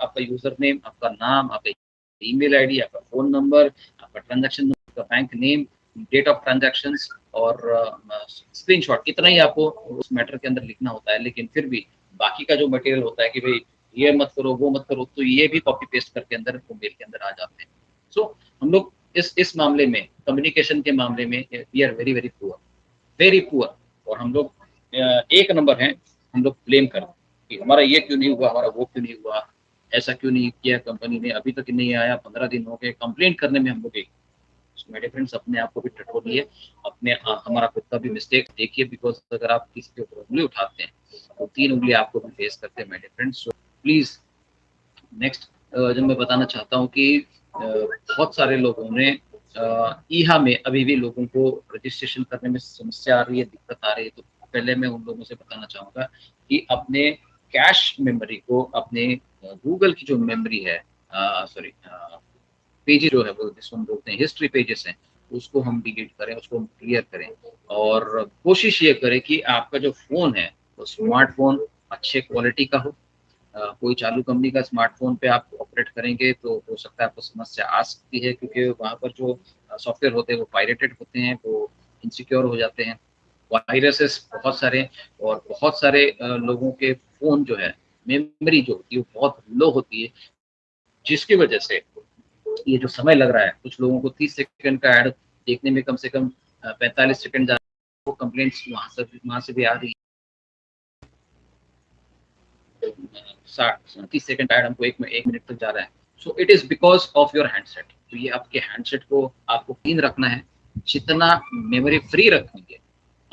आपका user name, आपका नाम, आपका ईमेल आईडी, आपका फोन नंबर, आपका ट्रांजैक्शन नंबर, आपका bank name, date of transactions और स्क्रीनशॉट, इतना ही आपको उस मैटर के अंदर लिखना होता है। लेकिन फिर भी बाकी का जो मटेरियल होता है कि भाई ये मत करो, वो मत करो, तो ये भी कॉपी पेस्ट करके अंदर मेल के अंदर आ जाते हैं। सो हम लोग इस मामले में, कम्युनिकेशन के मामले में we are very very poor, very poor. और हम लोग एक नंबर हैं, हम लोग ब्लेम करते हैं कि हमारा ये क्यों नहीं हुआ, हमारा वो क्यों नहीं हुआ, ऐसा क्यों नहीं किया कंपनी ने, अभी तक नहीं आया, 15 दिन हो गए। कंप्लेंट करने में हम लोग एक, मेरे फ्रेंड्स अपने आप को भी टटोलिए, अपने हमारा खुद का भी मिस्टेक देखिए, बिकॉज अगर आप किसी के ऊपर उंगली उठाते हैं तो 3 उंगली आपको भी फेस करते हैं मेरे फ्रेंड्स। सो प्लीज नेक्स्ट जो मैं बताना चाहता हूँ कि बहुत सारे लोगों ने ईहा में अभी भी लोगों को रजिस्ट्रेशन करने में समस्या आ रही है, दिक्कत आ रही है। तो पहले मैं उन लोगों से बताना चाहूँगा कि अपने कैश मेमोरी को, अपने गूगल की जो मेमोरी है, सॉरी पेज जो है वो जिसको हम बोलते हैं हिस्ट्री पेजेस हैं, उसको हम डिलीट करें, उसको हम क्लियर करें। और कोशिश ये करें कि आपका जो फ़ोन है वो स्मार्टफ़ोन अच्छे क्वालिटी का हो। कोई चालू कंपनी का स्मार्टफ़ोन पे आप ऑपरेट करेंगे तो हो सकता है आपको समस्या आ सकती है, क्योंकि वहाँ पर जो सॉफ्टवेयर होते हैं वो पायरेटेड होते हैं, वो इनसिक्योर हो जाते हैं, वायरसेस बहुत सारे, और बहुत सारे लोगों के फ़ोन जो है, मेमोरी जो होती है वो बहुत लो होती है, जिसकी वजह से ये जो समय लग रहा है, कुछ लोगों को 30 सेकंड का ऐड देखने में कम से कम 45 सेकंड जा, वो कंप्लेंट्स वहाँ से भी आ रही है। 60-30 सेकंड ऐड हमको 1 मिनट तक जा रहा है। So it is because of your handset. तो ये आपके हैंडसेट को आपको क्लीन रखना है, जितना मेमोरी फ्री रखेंगे,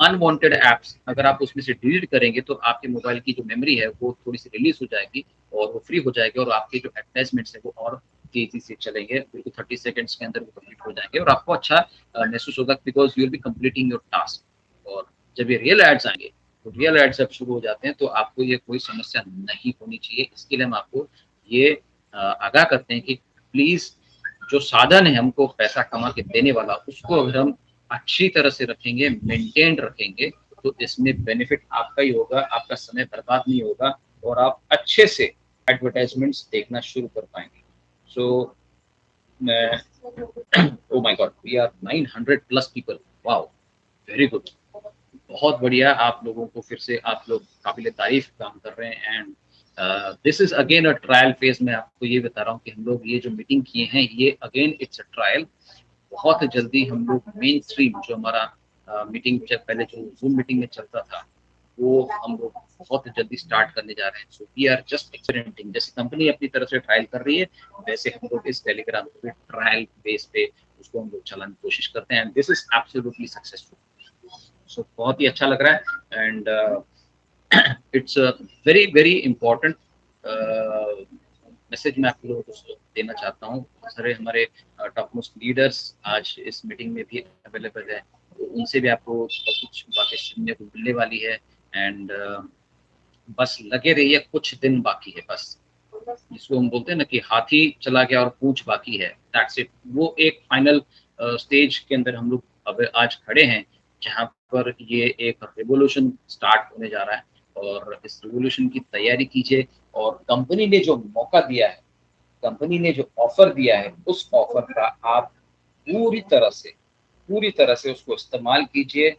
अनवांटेड ऐप्स अगर आप उसमें से डिलीट करेंगे तो आपके मोबाइल की जो मेमोरी है वो थोड़ी सी रिलीज हो जाएगी और वो फ्री हो जाएगी, और आपके जो अटैचमेंट्स है वो और तेजी से चलेंगे, बिल्कुल 30 सेकंड्स के अंदर वो कंप्लीट हो जाएंगे और आपको अच्छा महसूस होगा, because you will be completing your task. और जब ये रियल एड्स आएंगे, तो रियल एड्स जब शुरू हो जाते हैं तो आपको ये कोई समस्या नहीं होनी चाहिए। इसके लिए हम आपको ये आगाह करते हैं कि प्लीज जो साधन है हमको पैसा कमा के देने वाला, उसको अगर हम अच्छी तरह से रखेंगे, मेंटेन रखेंगे, तो इसमें बेनिफिट आपका ही होगा, आपका समय बर्बाद नहीं होगा और आप अच्छे से एडवर्टाइजमेंट्स देखना शुरू कर पाएंगे। So oh my god, we are 900 plus people, wow, very good, बहुत बढ़िया। आप लोगों को फिर से, आप लोग काबिल तारीफ काम कर रहे हैं। And this is again a trial phase. मैं आपको ये बता रहा हूँ कि हम लोग ये जो मीटिंग किए हैं ये अगेन इट्स अ ट्रायल। बहुत जल्दी हम लोग मेन स्ट्रीम जो हमारा मीटिंग पहले जो जूम मीटिंग में चलता था, वो हम लोग बहुत जल्दी स्टार्ट करने जा रहे हैं। So we are just experimenting, जैसे कंपनी अपनी तरफ से ट्रायल कर रही है, वैसे हम लोग इस टेलीग्राम पे ट्रायल बेस पे उसको हम लोग चलाने की कोशिश करते हैं। And this is absolutely successful. So बहुत ही अच्छा लग रहा है। And it's very very important message मैं आप लोगों को देना चाहता हूँ। सारे हमारे टॉप मोस्ट लीडर्स आज इस मीटिंग में भी अवेलेबल है, तो उनसे भी आपको कुछ बातें सुनने को मिलने वाली है। एंड बस लगे रहिए, कुछ दिन बाकी है बस, जिसको हम बोलते हैं ना कि हाथी चला गया और पूंछ बाकी है, दैट्स इट। वो एक फाइनल स्टेज के अंदर हम लोग अब आज खड़े हैं, जहां पर ये एक रिवोल्यूशन स्टार्ट होने जा रहा है। और इस रिवोल्यूशन की तैयारी कीजिए, और कंपनी ने जो मौका दिया है, कंपनी ने जो ऑफर दिया है, उस ऑफर का आप पूरी तरह से उसको इस्तेमाल कीजिए।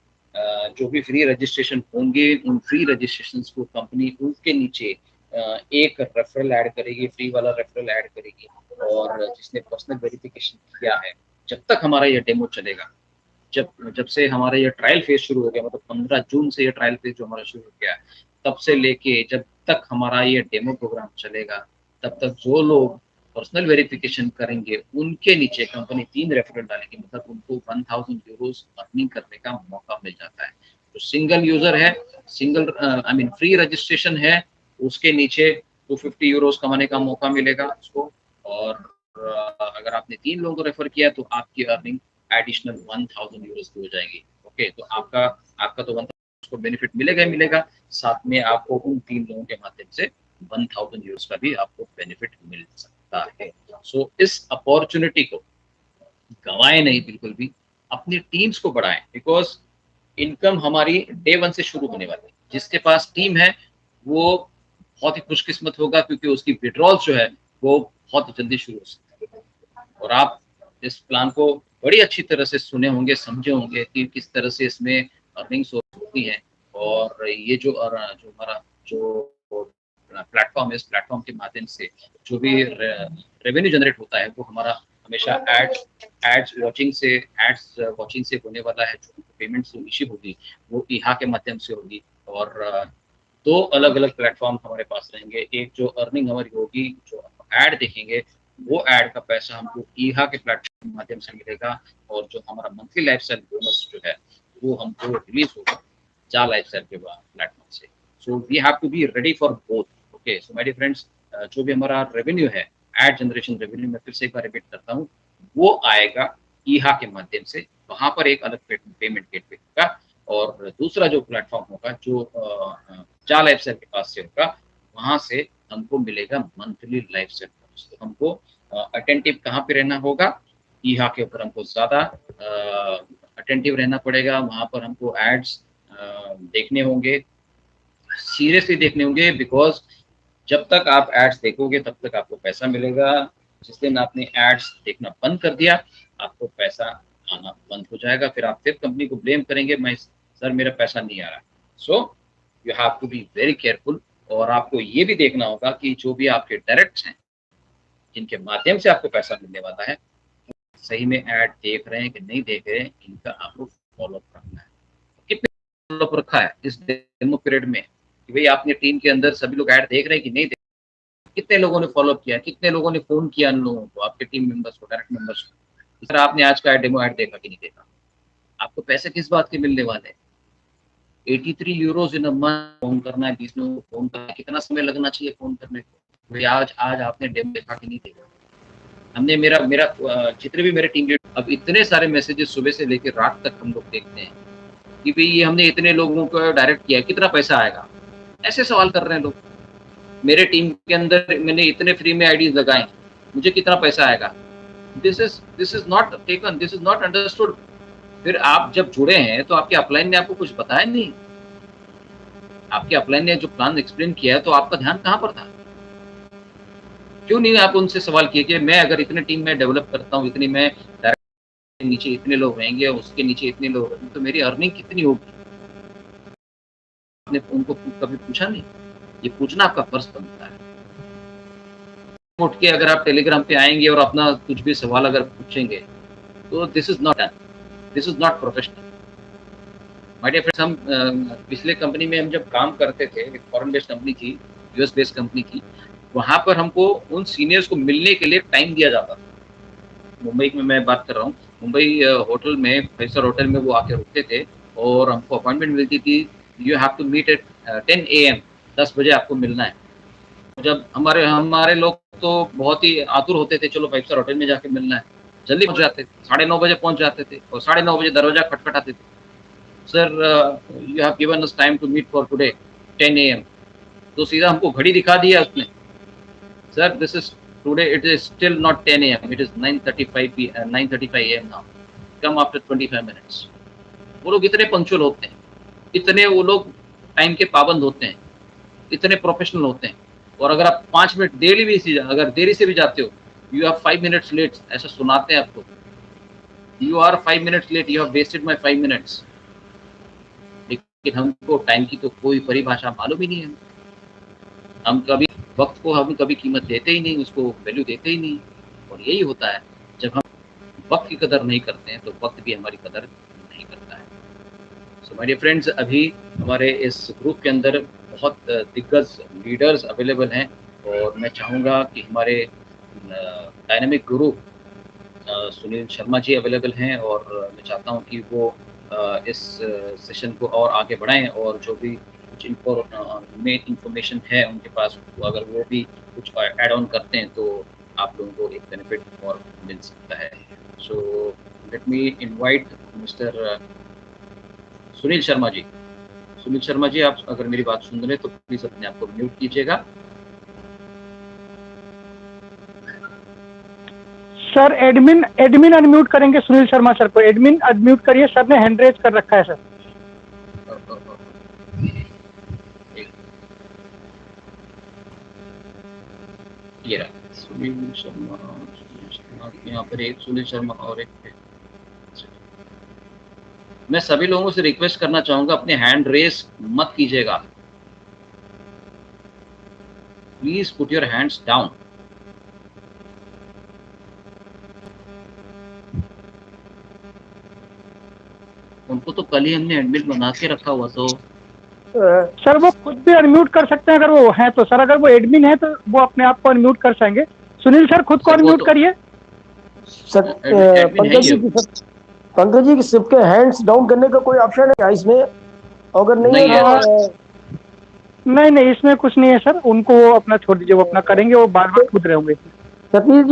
जो भी फ्री रजिस्ट्रेशन होंगे, उन फ्री रजिस्ट्रेशन को कंपनी उनके नीचे एक रेफरल ऐड करेगी, फ्री वाला रेफरल ऐड करेगी। और जिसने पर्सनल वेरिफिकेशन किया है, जब तक हमारा ये डेमो चलेगा, जब जब से हमारा ये ट्रायल फेज शुरू हो गया, मतलब 15 जून से ये ट्रायल फेज जो हमारा शुरू हो गया, तब से लेके जब तक हमारा ये डेमो प्रोग्राम चलेगा, तब तक जो लोग पर्सनल वेरिफिकेशन करेंगे उनके नीचे कंपनी 3 रेफरल डालेगी, मतलब उनको 1000 यूरोज अर्निंग करने का मौका मिल जाता है। जो सिंगल यूजर है, single I mean free registration है, उसके नीचे 250 यूरोज कमाने का मौका मिलेगा उसको। और अगर आपने 3 लोगों को रेफर किया तो आपकी अर्निंग एडिशनल 1000 यूरोज की हो जाएगी। ओके, तो आपका आपका तो 1000 को बेनिफिट मिलेगा ही मिलेगा, साथ में आपको उन 3 लोगों के माध्यम से 1000 यूरोज का भी आपको बेनिफिट मिल सकता है। सो इस अपॉर्चुनिटी को गंवाए नहीं बिल्कुल भी, अपनी टीम्स को बढ़ाएं, बिकॉज इनकम हमारी डे 1 से शुरू होने वाली है। जिसके पास टीम है वो बहुत ही खुशकिस्मत होगा, क्योंकि उसकी विड्रॉल जो है वो बहुत जल्दी शुरू हो सकता है। और आप इस प्लान को बड़ी अच्छी तरह से सुने होंगे, समझे होंगे कि किस तरह से इसमें अर्निंग्स होती हैं। और ये जो जो हमारा जो प्लेटफॉर्म है, इस प्लेटफॉर्म के माध्यम से जो भी रेवेन्यू जनरेट होता है वो हमारा हमेशा एड्स वॉचिंग से होने वाला है। जो पेमेंट इश्यू होगी वो ईहा के माध्यम से होगी। और दो अलग अलग प्लेटफॉर्म हमारे पास रहेंगे। एक जो अर्निंग हमारी होगी, जो ऐड देखेंगे, वो ऐड का पैसा हमको ईहा के प्लेटफॉर्म के माध्यम से मिलेगा। और जो हमारा मंथली लाइफस्टाइल बोनस जो है वो हमको रिलीज होगा जा लाइफस्टाइल के प्लेटफॉर्म से। So we have to be ready for both. Okay, so my dear friends, जो भी हमारा रेवेन्यू है, एड जनरेशन रेवेन्यू, मैं फिर से एक बार रिपीट करता हूँ, वो आएगा ईहा के माध्यम से। वहां पर एक अलग पेमेंट गेटवे होगा। और दूसरा जो प्लेटफॉर्म होगा जो जा लाइफस्टाइल के पास से होगा, वहां से हमको मिलेगा मंथली लाइफस्टाइल बोनस। तो हमको अटेंटिव कहाँ पे रहना होगा? ईहा के ऊपर हमको ज्यादा अटेंटिव रहना पड़ेगा। वहां पर हमको एड्स देखने होंगे, सीरियसली देखने होंगे, बिकॉज जब तक आप एड्स देखोगे तब तक आपको पैसा मिलेगा। जिस दिन आपने एड्स देखना बंद कर दिया, आपको पैसा आना बंद हो जाएगा। फिर आप फिर कंपनी को ब्लेम करेंगे, मैं सर मेरा पैसा नहीं आ रहा। So you have to be very careful. और आपको ये भी देखना होगा कि जो भी आपके डायरेक्ट हैं, जिनके माध्यम से आपको पैसा मिलने वाला है, सही में ऐड देख रहे हैं कि नहीं देख रहे हैं, इनका आपको फॉलोअप रखना है। कितने फॉलोअप रखा है इस डेमो पीरियड में कि भाई आपने टीम के अंदर सभी लोग ऐड देख रहे हैं कि नहीं देख रहे? कितने लोगों ने फॉलोअप किया? कितने लोगों ने फोन किया उन लोगों को, आपके टीम मेंबर्स को, डायरेक्ट मेंबर्स को, सर आपने आज का डेमो ऐड देखा कि नहीं देखा? आपको पैसे किस बात के मिलने वाले हैं? 83 euros in a month. Phone करना है, 20 लोगों को फोन करना है, कितना समय लगना चाहिए फोन करने को? भाई आज आपने डेमो देखा कि नहीं देखा? हमने मेरा मेरा जितने भी मेरे टीम लीडर, अब इतने सारे मैसेजेस सुबह से लेकर रात तक हम लोग देखते हैं कि भाई ये हमने इतने लोगों को डायरेक्ट किया है, कितना पैसा आएगा? ऐसे सवाल कर रहे हैं लोग। मेरे टीम के अंदर मैंने इतने फ्री में आईडीज लगाए, मुझे कितना पैसा आएगा? This is not taken, this is not understood. फिर आप जब जुड़े हैं तो आपके अपलाइन ने आपको कुछ बताया नहीं? आपके अपलाइन ने जो प्लान एक्सप्लेन किया है तो आपका ध्यान कहाँ पर था? क्यों नहीं आप उनसे सवाल किए कि मैं अगर इतने टीम में डेवलप करता हूँ, इतनी मैं डायरेक्ट नीचे इतने लोग रहेंगे, उसके नीचे इतने लोग रहेंगे, तो मेरी अर्निंग कितनी होगी? आपने उनको कभी पूछा नहीं? ये पूछना आपका फर्ज बनता है। उठ के अगर आप टेलीग्राम पे आएंगे और अपना कुछ भी सवाल अगर पूछेंगे तो this is not done, this is not professional. My dear friends, हम पिछले कंपनी में हम जब काम करते थे, एक फॉरेन बेस्ड कंपनी थी, यूएस बेस्ड कंपनी थी, वहां पर हमको उन सीनियर्स को मिलने के लिए टाइम दिया जाता था। मुंबई में मैं बात कर रहा हूँ, मुंबई होटल में, 5 स्टार होटल में वो आके रुकते थे और हमको अपॉइंटमेंट मिलती थी, you have to meet at 10 AM, 10 बजे आपको मिलना है। जब हमारे हमारे लोग तो बहुत ही आतुर होते थे, चलो 5 स्टार होटल में जाके मिलना है, जल्दी पहुंच जाते थे, 9:30 बजे पहुंच जाते थे और 9:30 बजे दरवाजा खटखटाते थे, sir you have given us time to meet for today 10 AM। तो सीधा हमको घड़ी दिखा दिया उसने, sir this is today, it is still not 10 AM, it is 9:35 AM now, come after 25 minutes. वो लोग इतने पंक्चुअल होते हैं, इतने वो लोग टाइम के पाबंद होते हैं, इतने प्रोफेशनल होते हैं। और अगर आप 5 मिनट अगर देरी से भी जाते हो, यू आर 5 मिनट्स लेट, ऐसा सुनाते हैं आपको, you are 5 minutes late, you have wasted my 5 minutes. लेकिन हमको टाइम की तो कोई परिभाषा मालूम ही नहीं है। हम कभी वक्त को हम कभी कीमत देते ही नहीं, उसको वैल्यू देते ही नहीं। और यही होता है, जब हम वक्त की कदर नहीं करते हैं तो वक्त भी हमारी कदर नहीं करता है। सो माय डियर फ्रेंड्स, अभी हमारे इस ग्रुप के अंदर बहुत दिग्गज लीडर्स अवेलेबल हैं और मैं चाहूँगा कि हमारे डायनामिक गुरु सुनील शर्मा जी अवेलेबल हैं और मैं चाहता हूँ कि वो इस सेशन को और आगे बढ़ाएं और जो भी कुछ मेन इंफॉर्मेशन है उनके पास, तो अगर वो भी कुछ ऐड ऑन करते हैं तो आप लोगों को एक बेनिफिट और मिल सकता है। So let me invite mister Sunil Sharma ji. Sunil Sharma ji, आप अगर मेरी बात सुन रहे हैं तो प्लीज अपने आप को म्यूट कीजिएगा। सर एडमिन अनम्यूट करेंगे सुनील शर्मा सर को, एडमिन अनम्यूट करिए, सर ने हैंड रेज कर रखा है सर। ये रहा। सुनील शर्मा यहाँ पर एक सुनील शर्मा और एक है। मैं सभी लोगों से रिक्वेस्ट करना चाहूंगा, अपने हैंड रेस मत कीजिएगा, please put your hands down. उनको तो कल ही हमने एडमिट बना के रखा हुआ, तो सर वो खुद भी अनम्यूट कर सकते हैं अगर वो हैं तो। सर अगर वो एडमिन है तो वो अपने आप को अनम्यूट कर सकेंगे। सुनील सर खुद को सर, वो अनम्यूट तो- करिए। सर एडमिन है पंकज ये। जी पंकज जी सबके हैंड्स डाउन करने का कोई ऑप्शन है क्या इसमें? अगर नहीं नहीं है है, तो नहीं नहीं, इसमें कुछ नहीं है सर, उनको वो अपना छोड़ दीजिए, वो अपना करेंगे, वो बार बार खुद रहेंगे। सतीश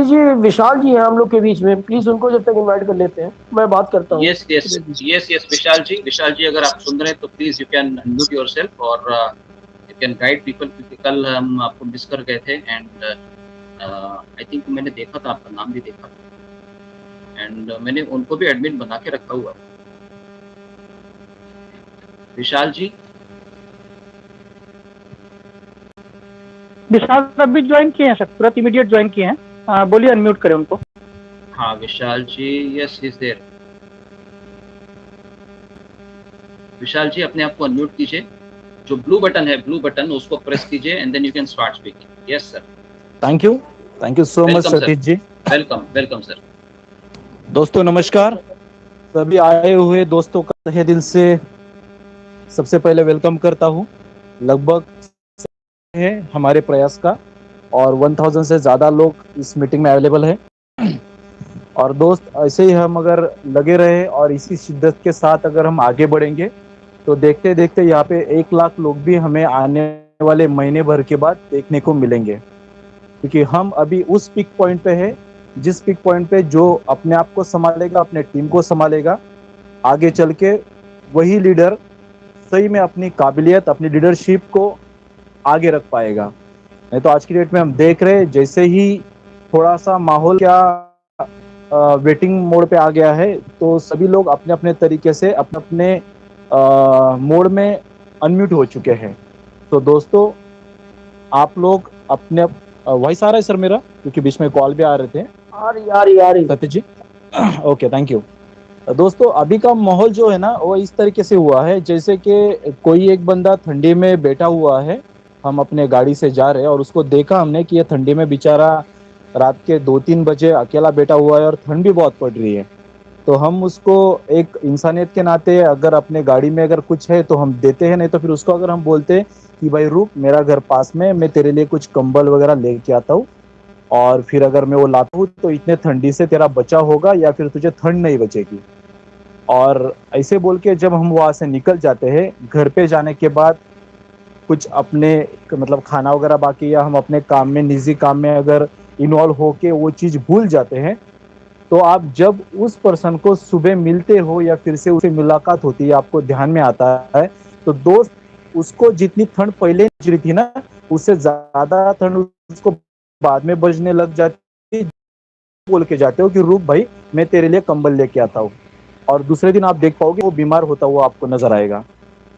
जी विशाल जी हैं हम लोग के बीच में, प्लीज उनको जब तक इनवाइट कर लेते हैं, मैं बात करता हूँ। यस यस यस यस, विशाल जी अगर आप सुन रहे हैं तो please you can unmute yourself और यू कैन गाइड पीपल, क्योंकि कल हम आपको मिस कर गए थे एंड आई थिंक मैंने देखा था, आपका नाम भी देखा था एंड मैंने उनको भी एडमिन बना के रखा हुआ है। विशाल जी, विशाल अभी ज्वाइन किए हैं सर, तुरंत इमीडिएट ज्वाइन किए हैं। बोलिए, अनम्यूट करें उनको। हाँ Vishal ji, yes is there. Vishal ji अपने आप को अनम्यूट कीजिए, जो ब्लू बटन है, ब्लू बटन उसको प्रेस कीजिए and then you can start speaking. Yes sir. Thank you so much Satish ji. Welcome sir. दोस्तों नमस्कार, सभी आए हुए दोस्तों का तहे दिल से सबसे पहले वेलकम करता हूँ। लगभग है हमारे प्रयास का और 1000 से ज़्यादा लोग इस मीटिंग में अवेलेबल है। और दोस्त ऐसे ही हम अगर लगे रहे और इसी शिद्दत के साथ अगर हम आगे बढ़ेंगे तो देखते देखते यहाँ पे 1 लाख लोग भी हमें आने वाले महीने भर के बाद देखने को मिलेंगे, क्योंकि हम अभी उस पिक पॉइंट पे है जिस पिक पॉइंट पे जो अपने आप को संभालेगा, अपने टीम को संभालेगा, आगे चल के वही लीडर सही में अपनी काबिलियत, अपनी लीडरशिप को आगे रख पाएगा। नहीं तो आज की डेट में हम देख रहे जैसे ही थोड़ा सा माहौल क्या वेटिंग मोड पे आ गया है तो सभी लोग अपने अपने तरीके से अपने अपने मोड में अनम्यूट हो चुके हैं। तो दोस्तों आप लोग अपने वॉइस आ रहा है सर मेरा, क्योंकि बीच में कॉल भी आ रहे थे। आ रही Satish ji okay thank you. दोस्तों अभी का माहौल जो है ना वो इस तरीके से हुआ है जैसे कि कोई एक बंदा ठंडी में बैठा हुआ है, हम अपने गाड़ी से जा रहे हैं और उसको देखा हमने कि ये ठंडी में बेचारा रात के 2-3 बजे अकेला बैठा हुआ है और ठंड भी बहुत पड़ रही है। तो हम उसको एक इंसानियत के नाते अगर अपने गाड़ी में अगर कुछ है तो हम देते हैं, नहीं तो फिर उसको अगर हम बोलते हैं कि भाई रुक, मेरा घर पास में, मैं तेरे लिए कुछ कंबल वगैरह लेके आता हूँ और फिर अगर मैं वो लाता हूँ तो इतने ठंडी से तेरा बचाव होगा या फिर तुझे ठंड नहीं बचेगी। और ऐसे बोल के जब हम वहाँ से निकल जाते हैं, घर पे जाने के बाद कुछ अपने मतलब खाना वगैरह बाकी या हम अपने काम में, निजी काम में अगर इन्वॉल्व होके वो चीज़ भूल जाते हैं, तो आप जब उस पर्सन को सुबह मिलते हो या फिर से उससे मुलाकात होती है, आपको ध्यान में आता है तो दोस्त उसको जितनी ठंड पहले बज रही थी ना, उससे ज्यादा ठंड उसको बाद में बजने लग जाती। बोल के जाते हो कि रुक भाई, मैं तेरे लिए कंबल लेके आता हूँ, और दूसरे दिन आप देख पाओगे वो बीमार होता हुआ आपको नजर आएगा।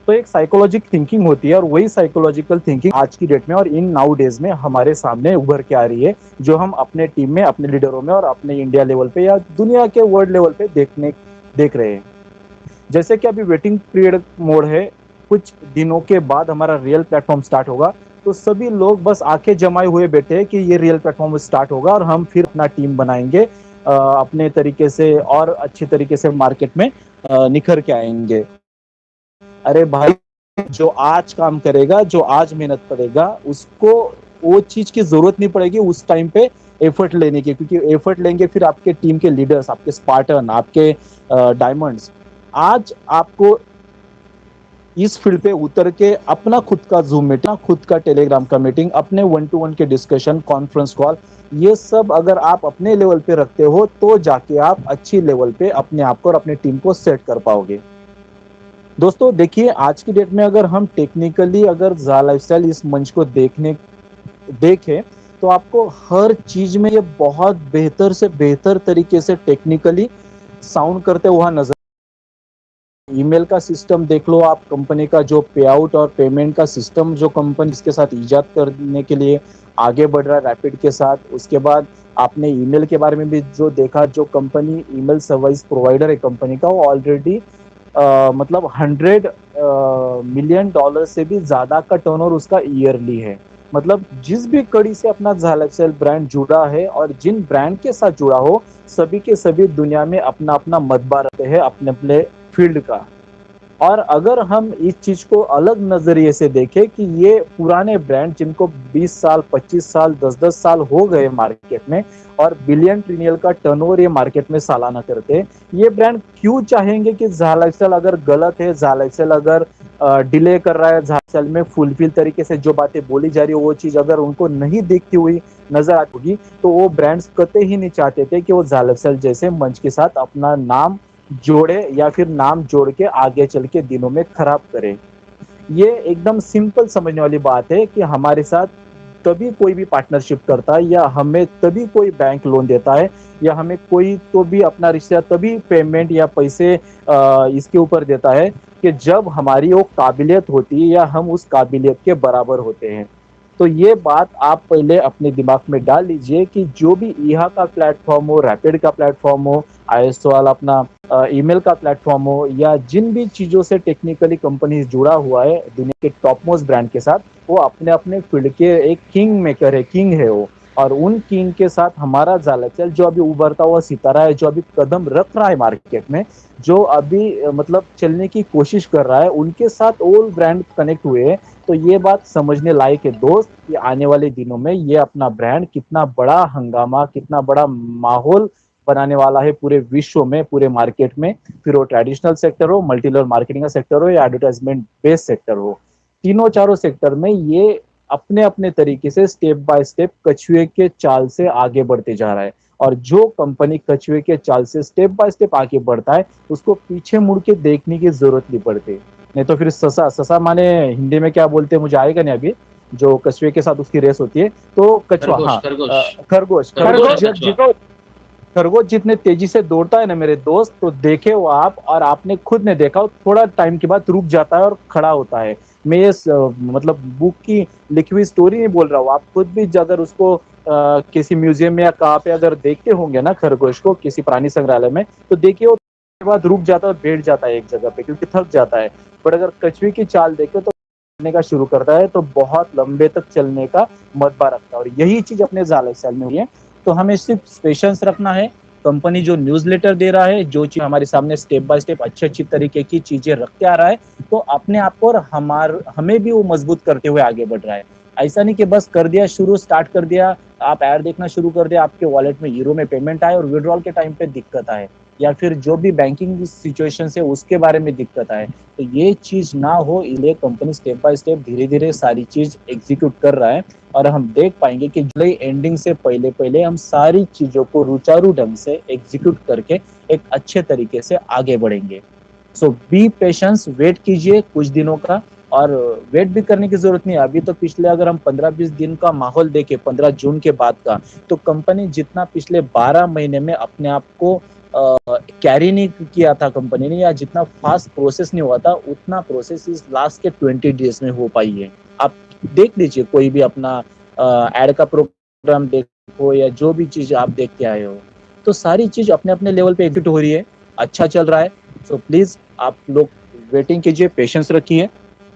तो एक साइकोलॉजिकल थिंकिंग होती है और वही साइकोलॉजिकल थिंकिंग आज की डेट में और इन नाउ डेज में हमारे सामने उभर के आ रही है, जो हम अपने टीम में, अपने लीडरों में और अपने इंडिया लेवल पे या दुनिया के वर्ल्ड लेवल पे देख रहे हैं। जैसे कि अभी वेटिंग पीरियड मोड है, कुछ दिनों के बाद हमारा रियल प्लेटफॉर्म स्टार्ट होगा, तो सभी लोग बस आंखें जमाए हुए बैठे हैं कि ये रियल प्लेटफॉर्म स्टार्ट होगा और हम फिर अपना टीम बनाएंगे, अपने तरीके से और अच्छी तरीके से मार्केट में निखर के आएंगे। अरे भाई, जो आज काम करेगा, जो आज मेहनत करेगा, उसको वो चीज की जरूरत नहीं पड़ेगी उस टाइम पे एफर्ट लेने की, क्योंकि एफर्ट लेंगे फिर आपके टीम के लीडर्स, आपके स्पार्टन, आपके डायमंड्स। आज आपको इस फील्ड पे उतर के अपना खुद का जूम मीटिंग, खुद का टेलीग्राम का मीटिंग, अपने 1-to-1 के डिस्कशन, कॉन्फ्रेंस कॉल, ये सब अगर आप अपने लेवल पे रखते हो तो जाके आप अच्छी लेवल पे अपने आप को और अपनी टीम को सेट कर पाओगे। दोस्तों देखिए, आज की डेट में अगर हम टेक्निकली अगर ज़ा लाइफस्टाइल इस मंच को देखें तो आपको हर चीज में ये बहुत बेहतर से बेहतर तरीके से टेक्निकली साउंड करते हुआ नजर। ईमेल का सिस्टम देख लो आप, कंपनी का जो पे आउट और पेमेंट का सिस्टम जो कंपनी इसके साथ इजाद करने के लिए आगे बढ़ रहा है रैपिड के साथ। उसके बाद आपने ईमेल के बारे में भी जो देखा, जो कंपनी ईमेल सर्विस प्रोवाइडर है कंपनी का, वो ऑलरेडी मतलब 100 मिलियन डॉलर से भी ज्यादा का टर्नओवर उसका ईयरली है। मतलब जिस भी कड़ी से अपना ज़ायक्सेल ब्रांड जुड़ा है और जिन ब्रांड के साथ जुड़ा हो, सभी के सभी दुनिया में अपना अपना मतबा रखते हैं अपने अपने फील्ड का। और अगर हम इस चीज को अलग नजरिए से देखें कि ये पुराने ब्रांड जिनको 20 साल 25 साल 10-10 साल हो गए मार्केट में और बिलियन ट्रिलियन का टर्नओवर ये मार्केट में सालाना करते, ये ब्रांड क्यों चाहेंगे कि ज़ायक्सेल अगर गलत है, ज़ायक्सेल अगर डिले कर रहा है, ज़ायक्सेल में फुलफिल तरीके से जो बातें बोली जा रही है वो चीज अगर उनको नहीं दिखती हुई नजर आती होगी, तो वो ब्रांड्स कतई ही नहीं चाहते थे कि वो ज़ायक्सेल जैसे मंच के साथ अपना नाम जोड़े या फिर नाम जोड़ के आगे चल के दिनों में खराब करे। ये एकदम सिंपल समझने वाली बात है कि हमारे साथ तभी कोई भी पार्टनरशिप करता है या हमें तभी कोई बैंक लोन देता है या हमें कोई तो भी अपना रिश्ता तभी पेमेंट या पैसे इसके ऊपर देता है कि जब हमारी वो काबिलियत होती है या हम उस काबिलियत के बराबर होते हैं। तो ये बात आप पहले अपने दिमाग में डाल लीजिए कि जो भी ईहा का प्लेटफॉर्म हो, रैपिड का प्लेटफॉर्म हो, आईएसओ वाला अपना ईमेल का प्लेटफॉर्म हो या जिन भी चीजों से टेक्निकली कंपनी जुड़ा हुआ है दुनिया के टॉप मोस्ट ब्रांड के साथ, वो अपने अपने फील्ड के एक किंग मेकर है, किंग है वो। और उन किंग के साथ हमारा ज़ायक्सेल जो अभी उभरता हुआ सितारा है, जो अभी कदम रख रहा है मार्केट में, जो अभी मतलब चलने की कोशिश कर रहा है, उनके साथ ऑल ब्रांड कनेक्ट हुए। तो ये बात समझने लायक है दोस्त कि आने वाले दिनों में ये अपना ब्रांड कितना बड़ा हंगामा, कितना बड़ा माहौल बनाने वाला है पूरे विश्व में, पूरे मार्केट में। फिर वो ट्रेडिशनल सेक्टर हो, मल्टी लेवल मार्केटिंग का सेक्टर हो या एडवर्टाइजमेंट बेस्ड सेक्टर हो, तीनों चारों सेक्टर में ये अपने अपने तरीके से स्टेप बाय स्टेप कछुए के चाल से आगे बढ़ते जा रहा है। और जो कंपनी कछुए के चाल से स्टेप बाय स्टेप आगे बढ़ता है, उसको पीछे मुड़ के देखने की जरूरत नहीं पड़ती। नहीं तो फिर ससा ससा माने हिंदी में क्या बोलते हैं मुझे आएगा नहीं अभी, जो कछुए के साथ उसकी रेस होती है, तो कछुआ, हाँ खरगोश खरगोश जितने तेजी से दौड़ता है ना मेरे दोस्त, तो देखे हो आप और आपने खुद ने देखा हो, थोड़ा टाइम के बाद रुक जाता है और खड़ा होता है। मैं ये मतलब बुक की लिखी हुई स्टोरी नहीं बोल रहा हूँ, आप खुद भी अगर उसको किसी म्यूजियम में या कहाँ पे अगर देखते होंगे ना खरगोश को किसी प्राणी संग्रहालय में, तो देखिए वो के बाद रुक जाता है और बैठ जाता है एक जगह पे क्योंकि थक जाता है। बट अगर कछुए की चाल देखे तो चलने का शुरू करता है, तो बहुत लंबे तक चलने का मतबा रखता है। और यही चीज अपने ज़ायक्सेल में हुई है। तो हमें सिर्फ पेशेंस रखना है। कंपनी जो न्यूज़लेटर दे रहा है, जो चीज हमारे सामने स्टेप बाय स्टेप अच्छी अच्छी तरीके की चीजें रखते आ रहा है, तो अपने आप को और हमें भी वो मजबूत करते हुए आगे बढ़ रहा है। ऐसा नहीं कि बस कर दिया शुरू, स्टार्ट कर दिया, आप ऐड देखना शुरू कर दिया, आपके वॉलेट में यूरो में पेमेंट आए और विड्रॉल के टाइम पे दिक्कत आए, या फिर जो भी बैंकिंग सिचुएशन है उसके बारे में दिक्कत आए। तो ये चीज ना हो, इसलिए कंपनी स्टेप बाय स्टेप धीरे धीरे सारी चीज एग्जीक्यूट कर रहा है। और हम देख पाएंगे कि जुलाई एंडिंग से पहले पहले हम सारी चीजों को रुचारू ढंग से एग्जीक्यूट करके एक अच्छे तरीके से आगे बढ़ेंगे। सो बी पेशेंस, वेट कीजिए कुछ दिनों का। और वेट भी करने की जरूरत नहीं है। अभी तो पिछले अगर हम 15-20 दिन का माहौल देखें, 15 जून के बाद का, तो कंपनी जितना पिछले 12 महीने में अपने आप को कैरी नहीं किया था कंपनी ने, या जितना फास्ट प्रोसेस नहीं हुआ था, उतना प्रोसेस इस लास्ट के 20 डेज में हो पाई है। आप देख लीजिए, कोई भी अपना एड का प्रोग्राम देखो या जो भी चीज आप देख के आए हो, तो सारी चीज अपने अपने लेवल पे एग्जीक्यूट हो रही है, अच्छा चल रहा है। सो प्लीज आप लोग वेटिंग कीजिए, पेशेंस रखिए।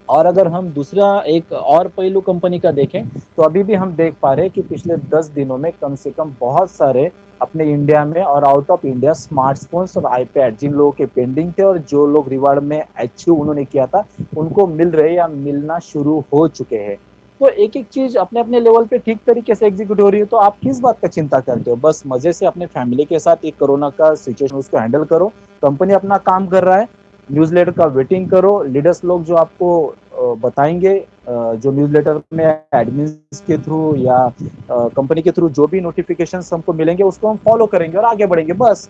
और अगर हम दूसरा एक और पहलू कंपनी का देखें, तो अभी भी हम देख पा रहे हैं कि पिछले 10 दिनों में कम से कम बहुत सारे अपने इंडिया में और आउट ऑफ इंडिया स्मार्टफोन्स और आईपैड जिन लोगों के पेंडिंग थे और जो लोग रिवार्ड में अचीव उन्होंने किया था, उनको मिल रहे या मिलना शुरू हो चुके हैं। तो एक एक चीज अपने अपने लेवल पे ठीक तरीके से एग्जीक्यूट हो रही है। तो आप किस बात का चिंता करते हो? बस मजे से अपने फैमिली के साथ एक कोरोना का सिचुएशन उसको हैंडल करो। कंपनी अपना काम कर रहा है, न्यूज़लेटर का वेटिंग करो। लीडर्स लोग जो आपको बताएंगे, जो न्यूज़लेटर में एडमिन्स के थ्रू या कंपनी के थ्रू जो भी नोटिफिकेशंस हमको मिलेंगे, उसको हम फॉलो करेंगे और आगे बढ़ेंगे बस।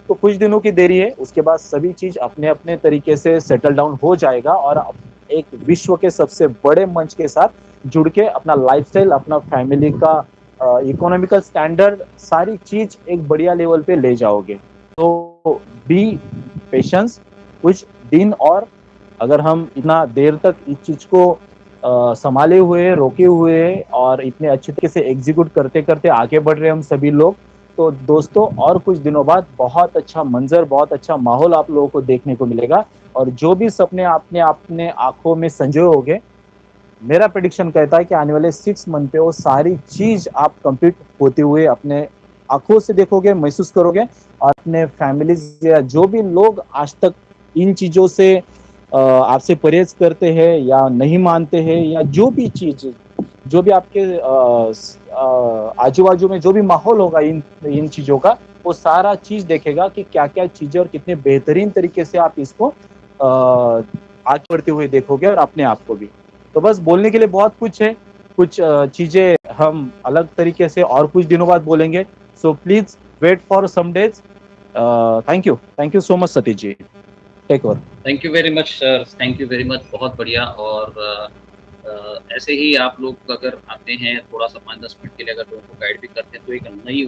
तो कुछ दिनों की देरी है, उसके बाद सभी चीज अपने अपने तरीके से सेटल डाउन हो जाएगा और एक विश्व के सबसे बड़े मंच के साथ जुड़ के अपना लाइफस्टाइल, अपना फैमिली का इकोनॉमिकल स्टैंडर्ड, सारी चीज एक बढ़िया लेवल पे ले जाओगे। तो बी पेशेंस, कुछ दिन, और अगर हम इतना देर तक इस चीज को संभाले हुए, रोके हुए और इतने अच्छे तरीके से एग्जीक्यूट करते करते आगे बढ़ रहे हम सभी लोग, तो दोस्तों और कुछ दिनों बाद बहुत अच्छा मंजर, बहुत अच्छा माहौल आप लोगों को देखने को मिलेगा। और जो भी सपने आपने अपने आंखों में संजोए होंगे, मेरा प्रेडिक्शन कहता है कि आने वाले 6 मंथ पे वो सारी चीज आप कंप्लीट होते हुए अपने आंखों से देखोगे, महसूस करोगे, और अपने फैमिलीज या जो भी लोग आज तक इन चीजों से आपसे परहेज करते हैं या नहीं मानते हैं, या जो भी चीज, जो भी आपके आजू बाजू में जो भी माहौल होगा इन इन चीजों का, वो सारा चीज देखेगा कि क्या क्या चीजें और कितने बेहतरीन तरीके से आप इसको आगे बढ़ते हुए देखोगे, और अपने आप को भी। तो बस बोलने के लिए बहुत कुछ है, कुछ चीजें हम अलग तरीके से और कुछ दिनों बाद बोलेंगे। So please wait for some days. Thank you so much Satish ji, take over. Thank you very much sir, thank you very much, बहुत बढ़िया। और ऐसे ही आप लोग अगर आते हैं थोड़ा सा 5-10 मिनट के लिए, अगर लोगों को गाइड भी करते हैं, तो एक नई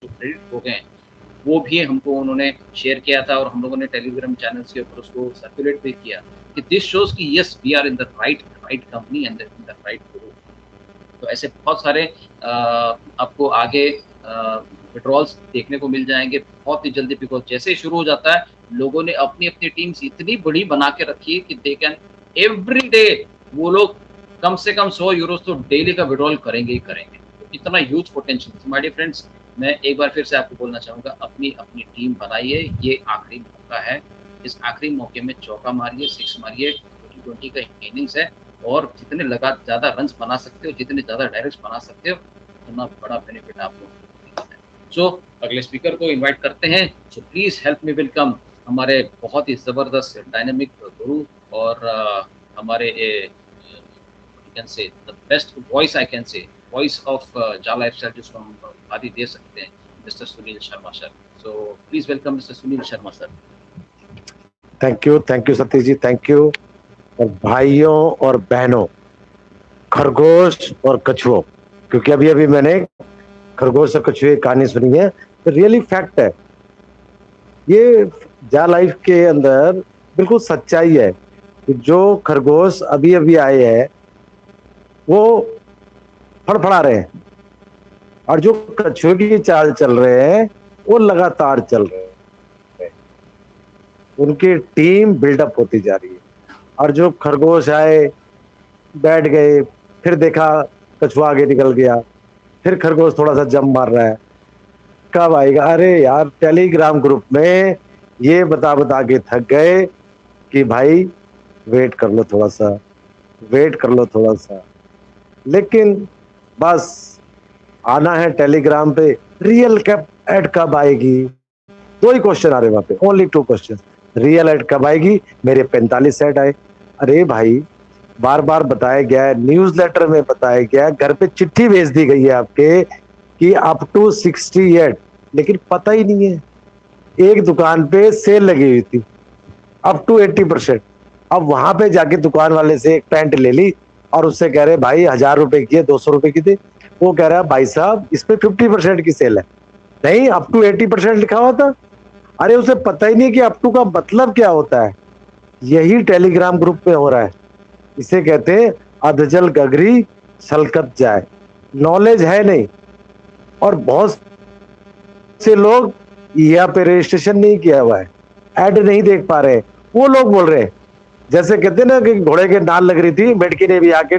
क्रेडिट हो गए, वो भी हमको उन्होंने शेयर किया था, और हम लोगों ने टेलीग्राम चैनल्स के ऊपर उसको सर्कुलेट भी किया कि दिस शोज कि yes we are in the right company and in the right group. तो ऐसे बहुत सारे आपको आगे विड्रॉल्स देखने को मिल जाएंगे बहुत ही जल्दी, बिकॉज जैसे ही शुरू हो जाता है, लोगों ने अपनी अपनी टीम्स इतनी बड़ी बना के रखी है कि दे कैन एवरी डे, वो लोग कम से कम 100 यूरो तो डेली का विड्रॉल करेंगे ही करेंगे। तो इतना huge potential. My dear friends, मैं एक बार फिर से आपको बोलना चाहूंगा, अपनी अपनी टीम बनाइए, ये आखिरी मौका है। इस आखिरी मौके में चौका मारिए, 6 मारिए, 2020 का इनिंग्स है, और जितने ज्यादा रन बना सकते हो, जितने ज्यादा डायरेक्ट बना सकते हो, उतना बड़ा बेनिफिट आप लोगों को है। सो अगले स्पीकर को इन्वाइट करते हैं। So please help me welcome हमारे बहुत ही जबरदस्त डायनेमिक गुरु, और हमारे can say the best voice, I can say voice of जा लाइफस्टाइल, जिसको हम आदि दे सकते हैं, mister Sunil Sharma sir. So please welcome mister Sunil Sharma sir. Thank you Satish ji, thank you. और भाइयों और बहनों, खरगोश और कछुओं, क्योंकि अभी अभी मैंने खरगोश और कछुए की कहानी सुनी है, तो रियली फैक्ट है, ये जा लाइफ के अंदर बिल्कुल सच्चाई है कि जो खरगोश अभी अभी आए हैं वो फड़फड़ा रहे हैं, और जो कछुए की चाल चल रहे हैं वो लगातार चल रहे हैं, उनकी टीम बिल्डअप होती जा रही है। और जो खरगोश आए, बैठ गए, फिर देखा कछुआ आगे निकल गया, फिर खरगोश थोड़ा सा जंप मार रहा है, कब आएगा? अरे यार, टेलीग्राम ग्रुप में ये बता के थक गए कि भाई वेट कर लो थोड़ा सा, वेट कर लो थोड़ा सा। लेकिन बस आना है टेलीग्राम पे, रियल एड कब आएगी? दो ही क्वेश्चन आ रहे वहां पे, ओनली 2 क्वेश्चन। रियल एड कब आएगी? मेरे 45 ऐड आए। अरे भाई, बार बार बताया गया है, न्यूज लेटर में बताया गया है, घर पे चिट्ठी भेज दी गई है आपके कि अप टू 60 ऐड, लेकिन पता ही नहीं है। एक दुकान पे सेल लगी हुई थी अप टू 80%। अब वहां पे जाके दुकान वाले से एक पैंट ले ली और उससे कह रहे भाई 1000 रुपए की है, 200 रुपए की थी। वो कह रहा भाई साहब इस पे 50% की सेल है। नहीं, अप टू 80% लिखा हुआ था। अरे उसे पता ही नहीं कि अप टू का मतलब क्या होता है। यही टेलीग्राम ग्रुप में हो रहा है। इसे कहते हैं अधजल गगरी छलकत जाए। नॉलेज है नहीं, और बहुत से लोग यहाँ पे रजिस्ट्रेशन नहीं किया हुआ है, ऐड नहीं देख पा रहे। वो लोग बोल रहे हैं, जैसे कहते हैं ना कि घोड़े के नाल लग रही थी, मेडकी ने भी आके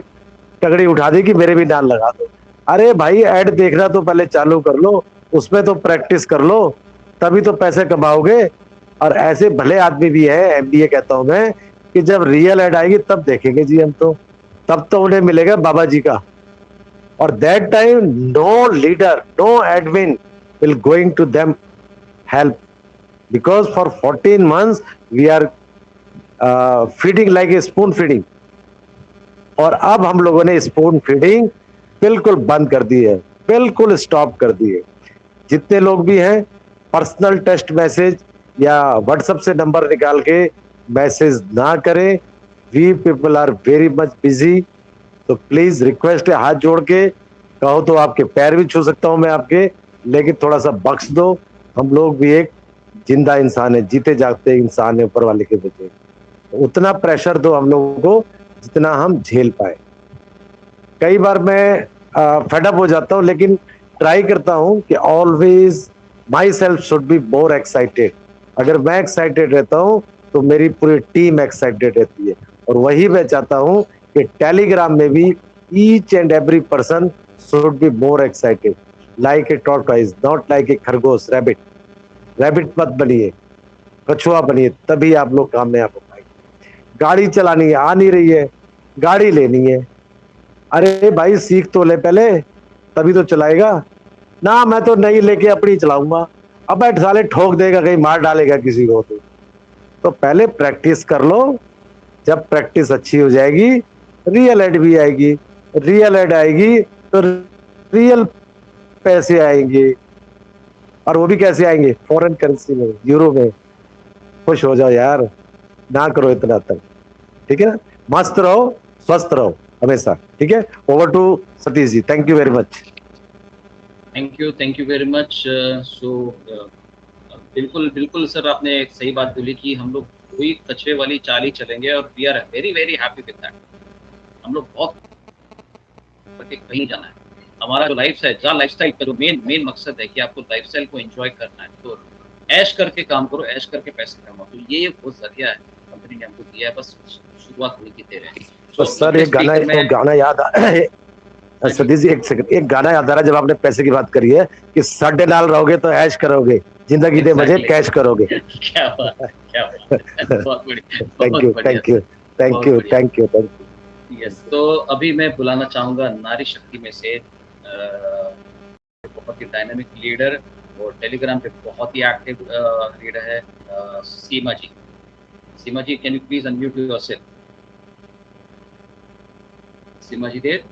टगड़ी उठा दी कि मेरे भी नाल लगा दो। अरे भाई, ऐड देखना तो पहले चालू कर लो, उसमें तो प्रैक्टिस कर लो, तभी तो पैसे कमाओगे। और ऐसे भले आदमी भी है, एमबीए कहता हूं मैं, कि जब रियल ऐड आएगी तब देखेंगे जी हम तो, तब तो उन्हें मिलेगा बाबा जी का। और that time no leader, no admin will going to them help, because for 14 months we are feeding like a spoon feeding। और अब हम लोगों ने स्पून फीडिंग बिल्कुल बंद कर दी है, बिल्कुल स्टॉप कर दी है। जितने लोग भी हैं, पर्सनल टेक्स्ट मैसेज या व्हाट्सएप से नंबर निकाल के मैसेज ना करें। We people are very much busy. तो प्लीज रिक्वेस्ट है, हाथ जोड़ के कहो तो आपके पैर भी छू सकता हूं मैं आपके, लेकिन थोड़ा सा बख्श दो। हम लोग भी एक जिंदा इंसान है, जीते जागते इंसान है ऊपर वाले के बच्चे। उतना प्रेशर दो हम लोगों को जितना हम झेल पाए। कई बार मैं फेड अप हो जाता हूँ, लेकिन ट्राई करता हूँ कि always my self should be more excited. अगर मैं एक्साइटेड रहता हूँ तो मेरी पूरी टीम एक्साइटेड रहती है। और वही मैं चाहता हूँ कि टेलीग्राम में भी each and every person should be more excited, like a tortoise, not like a खरगोश, रैबिट। रैबिट मत बनिए, कछुआ बनिए, तभी आप लोग कामयाब हो पाएंगे। गाड़ी चलानी आ नहीं रही है, गाड़ी लेनी है, अरे भाई सीख तो ले पहले, तभी तो चलाएगा ना। मैं तो नहीं लेके अपनी चलाऊंगा, अब बैठ साले ठोक देगा, कहीं मार डालेगा किसी को। तो पहले प्रैक्टिस कर लो। जब प्रैक्टिस अच्छी हो जाएगी, रियल एड भी आएगी। रियल एड आएगी तो रियल पैसे आएंगे। और वो भी कैसे आएंगे? फॉरेन करेंसी में, यूरो में। खुश हो जाओ यार, ना करो इतना तक, ठीक है ना। मस्त रहो, स्वस्थ रहो हमेशा, ठीक है। Over to Satish ji, thank you very much. Thank you very much. So बिल्कुल बिल्कुल सर, आपने एक सही बात बोली कि हम लोग वही कछुए वाली चाल ही चलेंगे, और we are very very happy with that. हम लोग बहुत कहीं जाना है। हमारा जो लाइफस्टाइल का जो मेन मकसद है कि आपको लाइफस्टाइल को एंजॉय करना है, तो ऐश करके काम करो, ऐश करके पैसे कमाओ। तो ये वो जरिया है कंपनी ने हमको दिया है, बस शुरुआत हुई की दे रहे हैं। तो सर एक गाना याद सतीश जी, एक सेकंड, एक गाना याद आ रहा है जब आपने पैसे की बात करी है कि साढ़े नाल रहोगे तो ऐश करोगे, जिंदगी दे मजे कैश करोगे। क्या बात, क्या बात। बहुत बढ़िया, thank you thank you thank you thank you thank you. Yes, तो अभी मैं बुलाना चाहूंगा नारी शक्ति में से बहुत ही डायनामिक लीडर और टेलीग्राम पे बहुत ही एक्टिव लीडर है, Seema ji. Seema ji, can you please unmute yourself? Seema ji there,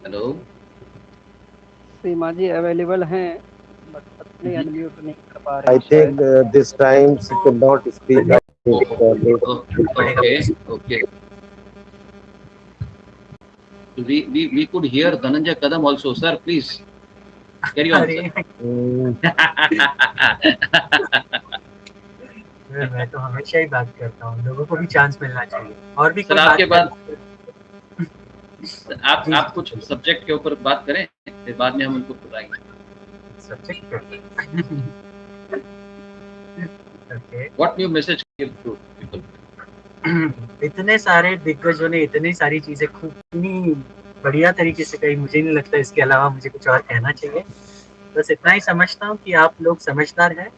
hello. Seema ji available हैं, बट अपने अनम्यूट नहीं कर पा रहे। I think this time she can not speak. Okay. We could hear Dhananjay Kadam also, sir. Please carry on, sir. मैं तो हमेशा ही बात करता हूँ, लोगों को भी चांस मिलना चाहिए। और भी सर आपके बाद आप कुछ सब्जेक्ट के ऊपर बात करें, फिर बाद में हम उनको बुलाएंगे। Subject okay, What new message give to people? इतने सारे दिग्गजों ने इतनी सारी चीजें खूब इतनी बढ़िया तरीके से कही, मुझे नहीं लगता इसके अलावा मुझे कुछ और कहना चाहिए। बस इतना ही समझता हूँ कि आप लोग समझदार हैं,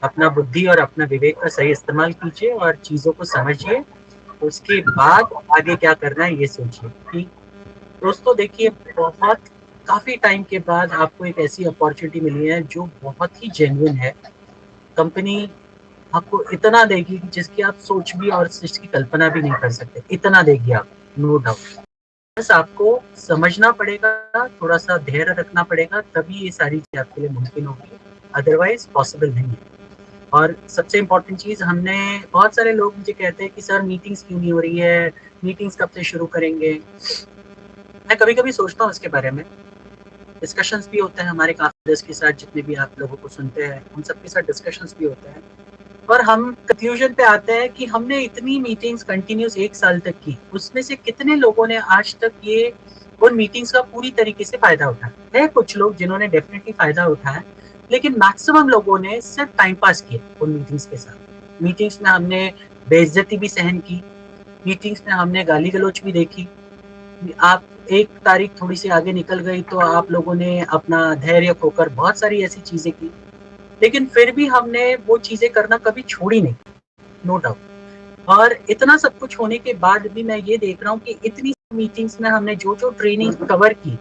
अपना बुद्धि और अपना विवेक का सही इस्तेमाल कीजिए और चीज़ों को समझिए। उसके बाद आगे क्या करना है ये सोचिए। कि दोस्तों देखिए, बहुत काफ़ी टाइम के बाद आपको एक ऐसी अपॉर्चुनिटी मिली है जो बहुत ही जेन्युइन है। कंपनी आपको इतना देगी कि जिसकी आप सोच भी और जिसकी कल्पना भी नहीं कर सकते, इतना देगी आप, नो डाउट। बस आपको समझना पड़ेगा, थोड़ा सा धैर्य रखना पड़ेगा, तभी ये सारी चीज़ें आपके लिए मुमकिन होगी, अदरवाइज पॉसिबल नहीं है। और सबसे इम्पोर्टेंट चीज़, हमने बहुत सारे लोग मुझे कहते हैं कि सर मीटिंग्स क्यों नहीं हो रही है, मीटिंग्स कब से शुरू करेंगे। मैं कभी कभी सोचता हूँ इसके बारे में, डिस्कशंस भी होते हैं हमारे काफिलेस के साथ, जितने भी आप लोगों को सुनते हैं उन सबके साथ डिस्कशंस भी होते हैं, और हम कंक्लूजन पे आते हैं कि हमने इतनी मीटिंग्स कंटिन्यूस 1 साल तक की, उसमें से कितने लोगों ने आज तक ये उन मीटिंग्स का पूरी तरीके से फायदा उठाया है। कुछ लोग जिन्होंने डेफिनेटली फायदा उठाया, लेकिन मैक्सिमम लोगों ने सिर्फ टाइम पास किया उन मीटिंग्स के साथ। मीटिंग्स में हमने बेइज्जती भी सहन की, मीटिंग्स में हमने गाली गलौच भी देखी। आप एक तारीख थोड़ी सी आगे निकल गई तो आप लोगों ने अपना धैर्य खोकर बहुत सारी ऐसी चीजें की, लेकिन फिर भी हमने वो चीजें करना कभी छोड़ी नहीं, नो डाउट। और इतना सब कुछ होने के बाद भी मैं ये देख रहा हूँ कि इतनी मीटिंग्स में हमने जो जो ट्रेनिंग कवर की,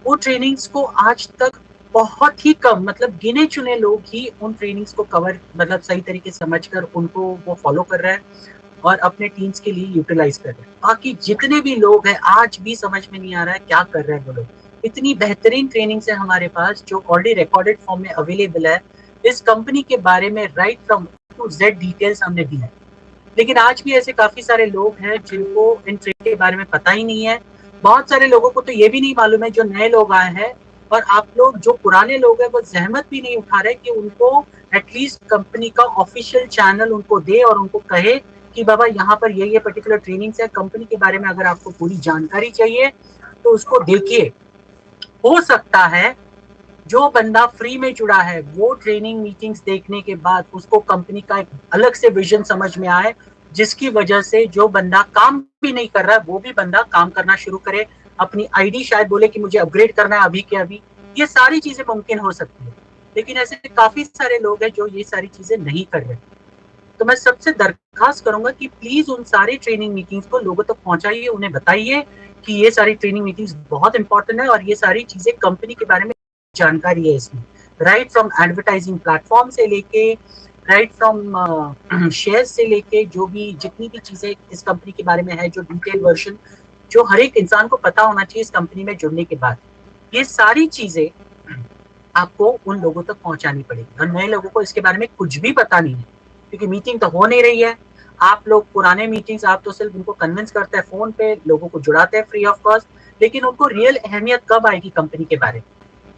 वो ट्रेनिंग्स को आज तक बहुत ही कम, मतलब गिने चुने लोग ही उन ट्रेनिंग्स को कवर, मतलब सही तरीके से समझकर उनको वो फॉलो कर रहे हैं और अपने टीम्स के लिए यूटिलाइज कर रहे हैं। बाकी जितने भी लोग हैं आज भी समझ में नहीं आ रहा है क्या कर रहे हैं वो लोग। इतनी बेहतरीन ट्रेनिंग्स है हमारे पास जो ऑलरेडी रिकॉर्डेड फॉर्म में अवेलेबल है। इस कंपनी के बारे में right from to Z details हमने दी है, लेकिन आज भी ऐसे काफी सारे लोग हैं जिनको इन ट्रेनिंग के बारे में पता ही नहीं है। बहुत सारे लोगों को तो ये भी नहीं मालूम है, जो नए लोग आए हैं, और आप लोग जो पुराने लोग हैं वो जहमत भी नहीं उठा रहे कि उनको एटलीस्ट कंपनी का ऑफिशियल चैनल उनको दे और उनको कहे कि बाबा यहाँ पर ये पर्टिकुलर ट्रेनिंग्स है, कंपनी के बारे में अगर आपको पूरी जानकारी चाहिए तो उसको देखिए। हो सकता है जो बंदा फ्री में जुड़ा है वो ट्रेनिंग मीटिंग्स देखने के बाद उसको कंपनी का एक अलग से विजन समझ में आए, जिसकी वजह से जो बंदा काम भी नहीं कर रहा है वो भी बंदा काम करना शुरू करे, अपनी आईडी शायद बोले कि मुझे अपग्रेड करना है अभी के अभी। ये सारी चीजें मुमकिन हो सकती है, लेकिन ऐसे काफी सारे लोग हैं जो ये सारी चीजें नहीं कर रहे। तो मैं सबसे दरखास्त करूंगा कि प्लीज उन सारी ट्रेनिंग मीटिंग्स को लोगों तक पहुंचाइए, उन्हें बताइए कि ये सारी ट्रेनिंग मीटिंग्स बहुत इंपॉर्टेंट है और ये सारी चीजें कंपनी के बारे में जानकारी है इसमें, राइट फ्रॉम एडवर्टाइजिंग प्लेटफॉर्म से लेके, राइट फ्रॉम शेयर से लेके, जो भी जितनी भी चीजें इस कंपनी के बारे में है, जो डिटेल वर्जन जो हर एक इंसान को पता होना चाहिए इस कंपनी में जुड़ने के बाद, ये सारी चीजें आपको उन लोगों तक पहुंचानी पड़ेगी। और नए लोगों को इसके बारे में कुछ भी पता नहीं है, क्योंकि मीटिंग तो हो नहीं रही है। आप लोग पुराने मीटिंग्स, आप तो सिर्फ उनको कन्विंस करते हैं फोन पे, लोगों को जुड़ाते हैं फ्री ऑफ कॉस्ट, लेकिन उनको रियल अहमियत कब आएगी कंपनी के बारे में?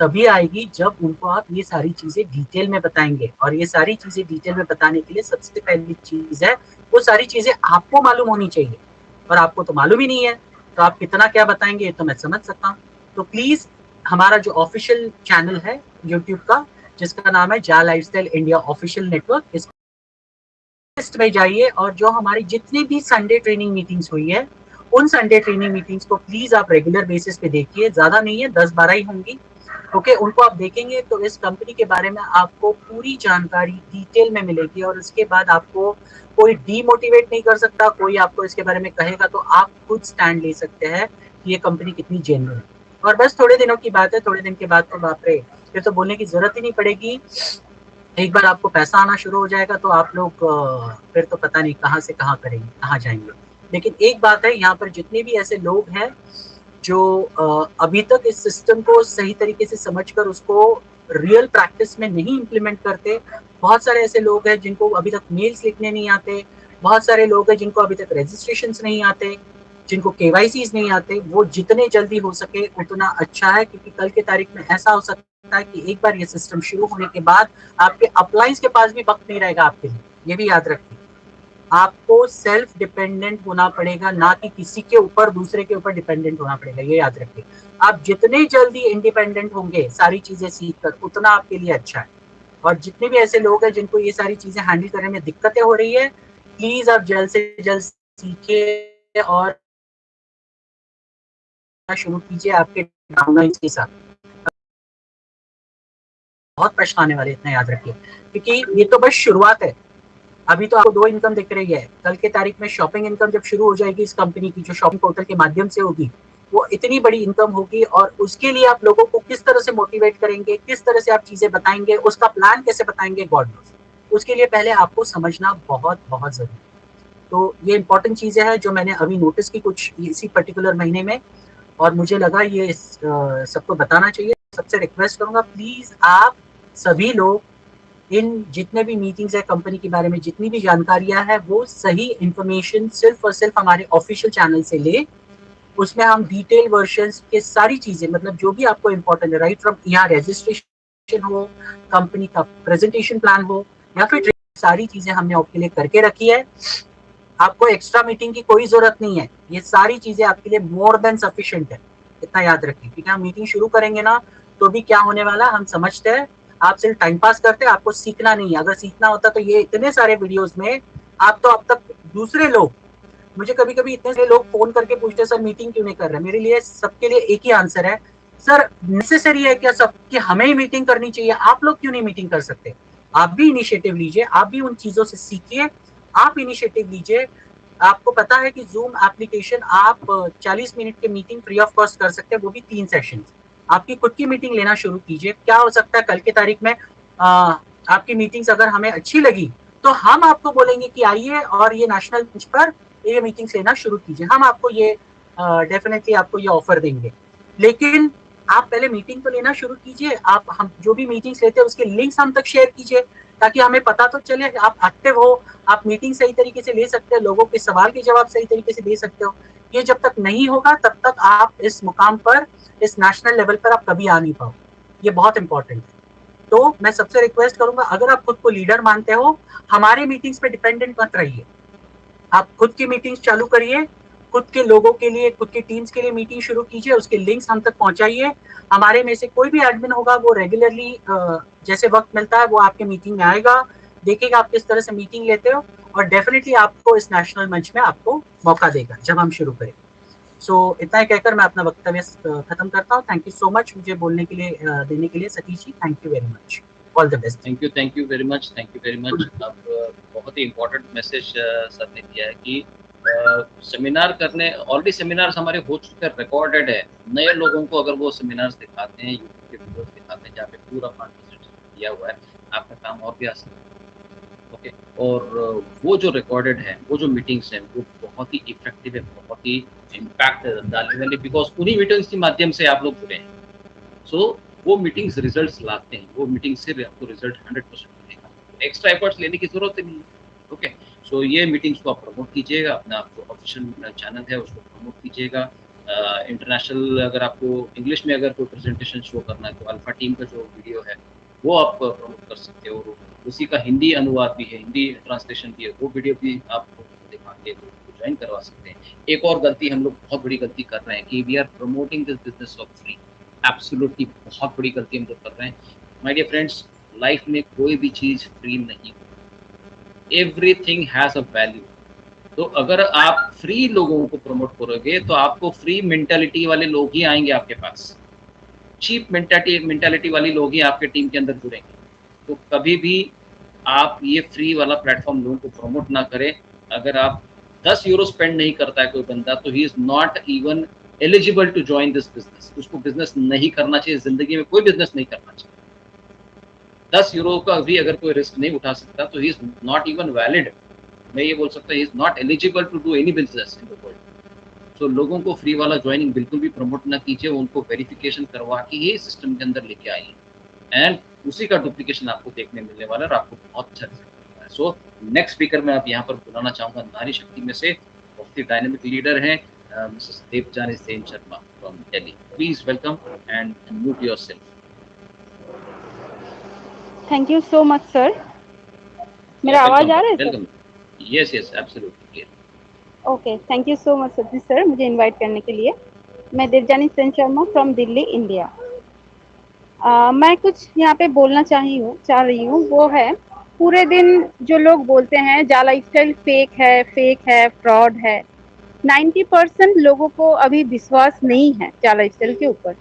तभी आएगी जब उनको आप ये सारी चीजें डिटेल में बताएंगे। और ये सारी चीजें डिटेल में बताने के लिए सबसे पहली चीज है, वो सारी चीजें आपको मालूम होनी चाहिए, और आपको तो मालूम ही नहीं है, तो आप कितना क्या बताएंगे ये तो मैं समझ सकता हूँ। तो प्लीज हमारा जो ऑफिशियल चैनल है यूट्यूब का, जिसका नाम है जा लाइफस्टाइल इंडिया ऑफिशियल नेटवर्क, इस लिस्ट में जाइए और जो हमारी जितनी भी संडे ट्रेनिंग मीटिंग्स हुई है, उन संडे ट्रेनिंग मीटिंग्स को प्लीज आप रेगुलर बेसिस पे देखिए। ज्यादा नहीं है, 10-12 ही होंगी। ओके, उनको आप देखेंगे तो इस कंपनी के बारे में आपको पूरी जानकारी डिटेल में मिलेगी, और उसके बाद आपको कोई डीमोटिवेट नहीं कर सकता। कोई आपको इसके बारे में कहेगा तो आप खुद स्टैंड ले सकते हैं कि ये कंपनी कितनी जेन्युइन है। और बस थोड़े दिनों की बात है, थोड़े दिन के बाद तो बाप रे, फिर तो बोलने की जरूरत ही नहीं पड़ेगी। एक बार आपको पैसा आना शुरू हो जाएगा तो आप लोग फिर तो पता नहीं कहाँ से कहाँ करेंगे, कहाँ जाएंगे। लेकिन एक बात है, यहाँ पर जितने भी ऐसे लोग हैं जो अभी तक इस सिस्टम को सही तरीके से समझकर उसको रियल प्रैक्टिस में नहीं इम्प्लीमेंट करते, बहुत सारे ऐसे लोग हैं जिनको अभी तक मेल्स लिखने नहीं आते, बहुत सारे लोग हैं जिनको अभी तक रजिस्ट्रेशंस नहीं आते, जिनको केवाईसीज नहीं आते, वो जितने जल्दी हो सके उतना अच्छा है, क्योंकि कल के तारीख में ऐसा हो सकता है कि एक बार ये सिस्टम शुरू होने के बाद आपके अपलाइंस के पास भी वक्त नहीं रहेगा आपके लिए। ये भी याद रखिए, आपको सेल्फ डिपेंडेंट होना पड़ेगा, ना कि किसी के ऊपर, दूसरे के ऊपर डिपेंडेंट होना पड़ेगा। ये याद रखिए, आप जितने जल्दी इंडिपेंडेंट होंगे सारी चीजें सीखकर, उतना आपके लिए अच्छा है। और जितने भी ऐसे लोग हैं जिनको ये सारी चीजें हैंडल करने में दिक्कतें हो रही है, प्लीज आप जल्द से जल्द सीखिए और शुरू कीजिए आपके डाउनलाइंस के साथ। बहुत पछताने वाले, इतना याद रखिए, क्योंकि ये तो बस शुरुआत है। अभी तो आपको 2 इनकम दिख रही है, कल के तारीख में शॉपिंग इनकम जब शुरू हो जाएगी इस कंपनी की, जो शॉपिंग पोर्टल के माध्यम से होगी, वो इतनी बड़ी इनकम होगी, और उसके लिए आप लोगों को किस तरह से मोटिवेट करेंगे, किस तरह से आप चीजें बताएंगे, उसका प्लान कैसे बताएंगे, गॉड नोस। उसके लिए पहले आपको समझना बहुत बहुत जरूरी है। तो ये इंपॉर्टेंट चीजें हैं जो मैंने अभी नोटिस की कुछ इसी पर्टिकुलर महीने में, और मुझे लगा ये सबको बताना चाहिए। सबसे रिक्वेस्ट करूंगा, प्लीज आप सभी लोग इन जितने भी मीटिंग्स है कंपनी के बारे में, जितनी भी जानकारियां है, वो सही इंफॉर्मेशन सिर्फ और सिर्फ हमारे ऑफिशियल चैनल से ले। उसमें हम डिटेल वर्जन्स के सारी चीजें, मतलब जो भी आपको इम्पोर्टेंट है, राइट फ्रॉम यहाँ रजिस्ट्रेशन हो, कंपनी का प्रेजेंटेशन प्लान हो, या फिर सारी चीजें हमने आपके लिए करके रखी है। आपको एक्स्ट्रा मीटिंग की कोई जरूरत नहीं है, ये सारी चीजें आपके लिए मोर देन सफिशिएंट है, इतना याद रखिए। क्योंकि हम मीटिंग शुरू करेंगे ना, तो भी क्या होने वाला हम समझते हैं, आप सिर्फ टाइम पास करते हैं, आपको सीखना नहीं है। अगर सीखना होता तो ये इतने सारे वीडियोस में आप तो अब तक दूसरे लोग, मुझे कभी कभी इतने सारे लोग फोन करके पूछते हैं, सर मीटिंग क्यों नहीं कर रहे। मेरे लिए सबके लिए एक ही आंसर है, सर नेसेसरी है क्या सब कि हमें ही मीटिंग करनी चाहिए, आप लोग क्यों नहीं मीटिंग कर सकते। आप भी इनिशिएटिव लीजिए, आप भी उन चीजों से सीखिए, आप इनिशिएटिव लीजिए। आपको पता है कि जूम एप्लीकेशन आप 40 मिनट की मीटिंग फ्री ऑफ कॉस्ट कर सकते हैं, वो भी 3 सेशन। आपकी खुद की मीटिंग लेना शुरू कीजिए। क्या हो सकता है कल की तारीख में आपकी मीटिंग्स अगर हमें अच्छी लगी तो हम आपको बोलेंगे कि आइए और ये नेशनल मंच पर ये मीटिंग्स लेना शुरू कीजिए। हम आपको ये डेफिनेटली आपको ये ऑफर देंगे। लेकिन आप पहले मीटिंग तो लेना शुरू कीजिए। आप हम जो भी मीटिंग्स लेते हैं उसके लिंक्स हम तक शेयर कीजिए, ताकि हमें पता तो चले आप एक्टिव हो, आप मीटिंग सही तरीके से ले सकते हो, लोगों के सवाल के जवाब सही तरीके से दे सकते हो। ये जब तक नहीं होगा तब तक आप इस मुकाम पर, इस नेशनल लेवल पर आप कभी आ नहीं पाओ। ये बहुत इंपॉर्टेंट है। तो मैं सबसे रिक्वेस्ट करूंगा, अगर आप खुद को लीडर मानते हो, हमारे मीटिंग्स पे डिपेंडेंट मत रहिए। आप खुद की मीटिंग्स चालू करिए, खुद के लोगों के लिए, खुद की टीम्स के लिए मीटिंग शुरू कीजिए, उसके लिंक्स हम तक पहुंचाइए। हमारे में से कोई भी एडमिन होगा, वो रेगुलरली जैसे वक्त मिलता है वो आपके मीटिंग में आएगा, देखेगा आप किस तरह से मीटिंग लेते हो, और डेफिनेटली आपको इस नेशनल मंच में आपको मौका देगा जब हम शुरू करें। सो इतना ही कहकर मैं अपना वक्तव्य खत्म करता हूँ। थैंक यू सो मच मुझे बोलने के लिए, देने के लिए Satish ji. Thank you very much, all the best. Thank you very much, thank you very much. अब बहुत ही इम्पोर्टेंट मैसेज सर ने दिया है कि सेमिनार करने, ऑलरेडी सेमिनार्स हमारे हो चुके हैं, रिकॉर्डेड है। नए लोगों को अगर वो सेमिनार्स दिखाते हैं, यूट्यूब के वीडियोस दिखाते हैं जहाँ पे पूरा प्रेजेंटेशन दिया हुआ है, आपका काम और भी आसान है। ओके, और वो जो रिकॉर्डेड है, वो जो मीटिंग्स हैं, वो बहुत ही इफेक्टिव है, बहुत ही इम्पैक्ट डालने वाली, बिकॉज उन्हीं मीटिंग्स के माध्यम से आप लोग जुड़े हैं। सो वो मीटिंग्स रिजल्ट्स लाते हैं, वो मीटिंग से आपको रिजल्ट 100% मिलेगा, एक्स्ट्रा एफर्ट्स लेने की जरूरत नहीं है। ओके, सो ये मीटिंग्स को आप प्रमोट कीजिएगा, अपना आपको ऑफिशियल चैनल है उसको प्रमोट कीजिएगा। इंटरनेशनल अगर आपको इंग्लिश में अगर कोई प्रेजेंटेशन शो करना है तो अल्फा टीम का जो वीडियो है वो आप प्रमोट कर सकते हो। उसी का हिंदी अनुवाद भी है, हिंदी ट्रांसलेशन भी है, वो वीडियो भी आप दिखा के ज्वाइन करवा सकते हैं। एक और गलती हम लोग बहुत बड़ी गलती कर रहे हैं कि we are promoting this business of free. Absolutely बहुत बड़ी गलती हम लोग कर रहे हैं। माय डियर फ्रेंड्स, लाइफ में कोई भी चीज फ्री नहीं, एवरीथिंग हैज अ वैल्यू। तो अगर आप फ्री लोगों को प्रमोट करोगे तो आपको फ्री मेंटालिटी वाले लोग ही आएंगे आपके पास, चीप मेंटालिटी वाली लोग ही आपके टीम के अंदर जुड़ेंगे। तो कभी भी आप ये फ्री वाला प्लेटफॉर्म लोगों को प्रमोट ना करें। अगर आप 10 यूरो स्पेंड नहीं करता है कोई बंदा, तो he is not even eligible to join this business. उसको बिजनेस नहीं करना चाहिए, जिंदगी में कोई बिजनेस नहीं करना चाहिए। 10 यूरो का भी अगर कोई रिस्क नहीं उठा सकता तो he is not even valid. मैं ये बोल सकता हूँ, he is not eligible to do any business in the world. So लोगों को फ्री वाला ज्वाइनिंग बिल्कुल भी प्रमोट ना कीजिए, उनको वेरिफिकेशन करवा के ही सिस्टम के अंदर लेके आइए, एंड उसी का डुप्लीकेशन आपको देखने मिलने वाला है और आपको बहुत अच्छा रिजल्ट मिलने वाला है। सो नेक्स्ट स्पीकर मैं आप यहाँ पर बुलाना चाहूँगा, नारी शक्ति में से बहुत ही डायनेमिक लीडर हैं, Mrs Devjani Sen Sharma from Delhi. Please welcome and mute yourself. Thank you so much sir. मेरा आवाज आ रहा है सर? Yes yes absolutely clear. Okay, thank you so much Satish sir मुझे इनवाइट करने के लिए। मैं देवजानी सेन शर्मा फ्रॉम दिल्ली इंडिया। मैं कुछ यहाँ पे बोलना चाह रही हूँ, वो है पूरे दिन जो लोग बोलते हैं जा लाइफस्टाइल फेक है, फ्रॉड है। 90% लोगों को अभी विश्वास नहीं है जा लाइफस्टाइल के ऊपर।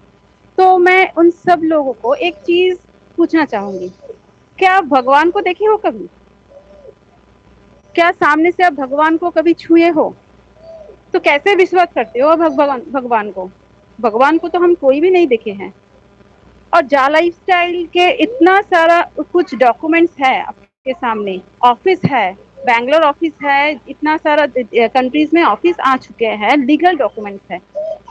तो मैं उन सब लोगों को एक चीज पूछना चाहूंगी, क्या आप भगवान को देखे हो कभी? क्या सामने से आप भगवान को कभी छुए हो? तो कैसे विश्वास करते हो भगवान को? भगवान को तो हम कोई भी नहीं देखे हैं। और जा लाइफस्टाइल के इतना सारा कुछ डॉक्यूमेंट्स है आपके सामने, ऑफिस है, बैंगलोर ऑफिस है, इतना सारा कंट्रीज में ऑफिस आ चुके हैं, लीगल डॉक्यूमेंट्स है,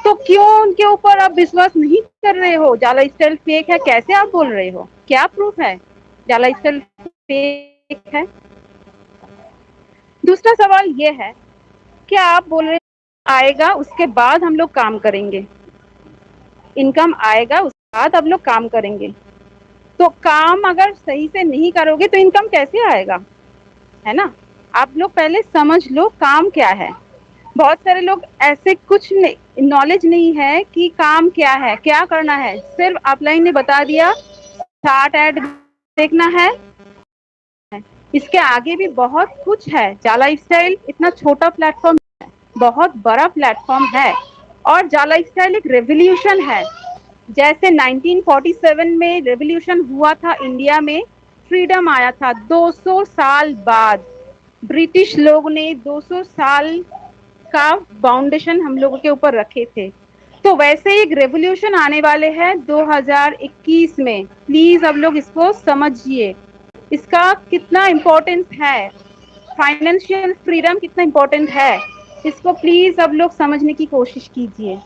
तो क्यों उनके ऊपर आप विश्वास नहीं कर रहे हो? जा लाइफस्टाइल फेक है कैसे आप बोल रहे हो? क्या प्रूफ है जा लाइफस्टाइल फेक है? दूसरा सवाल ये है, क्या आप बोल रहे आएगा उसके बाद हम लोग काम करेंगे, इनकम आएगा उसके बाद आप लोग काम करेंगे, तो काम अगर सही से नहीं करोगे तो इनकम कैसे आएगा? है ना? आप लोग पहले समझ लो काम क्या है। बहुत सारे लोग ऐसे कुछ नॉलेज नहीं है कि काम क्या है, क्या करना है। सिर्फ अपलाइन ने बता दिया स्टार्ट ऐड देखना है, इसके आगे भी बहुत कुछ है। जा लाइफस्टाइल इतना छोटा प्लेटफॉर्म है, बहुत बड़ा प्लेटफॉर्म है, और जा लाइफस्टाइल एक रेवोल्यूशन है। जैसे 1947 में रेवोल्यूशन हुआ था, इंडिया में फ्रीडम आया था 200 साल बाद। ब्रिटिश लोग ने 200 साल का फाउंडेशन हम लोगों के ऊपर रखे थे, तो वैसे ही एक रेवोल्यूशन आने वाले हैं 2021 में। प्लीज अब लोग इसको समझिए, इसका कितना इम्पोर्टेंस है, फाइनेंशियल फ्रीडम कितना इम्पोर्टेंट है, इसको प्लीज अब लोग समझने की कोशिश कीजिए।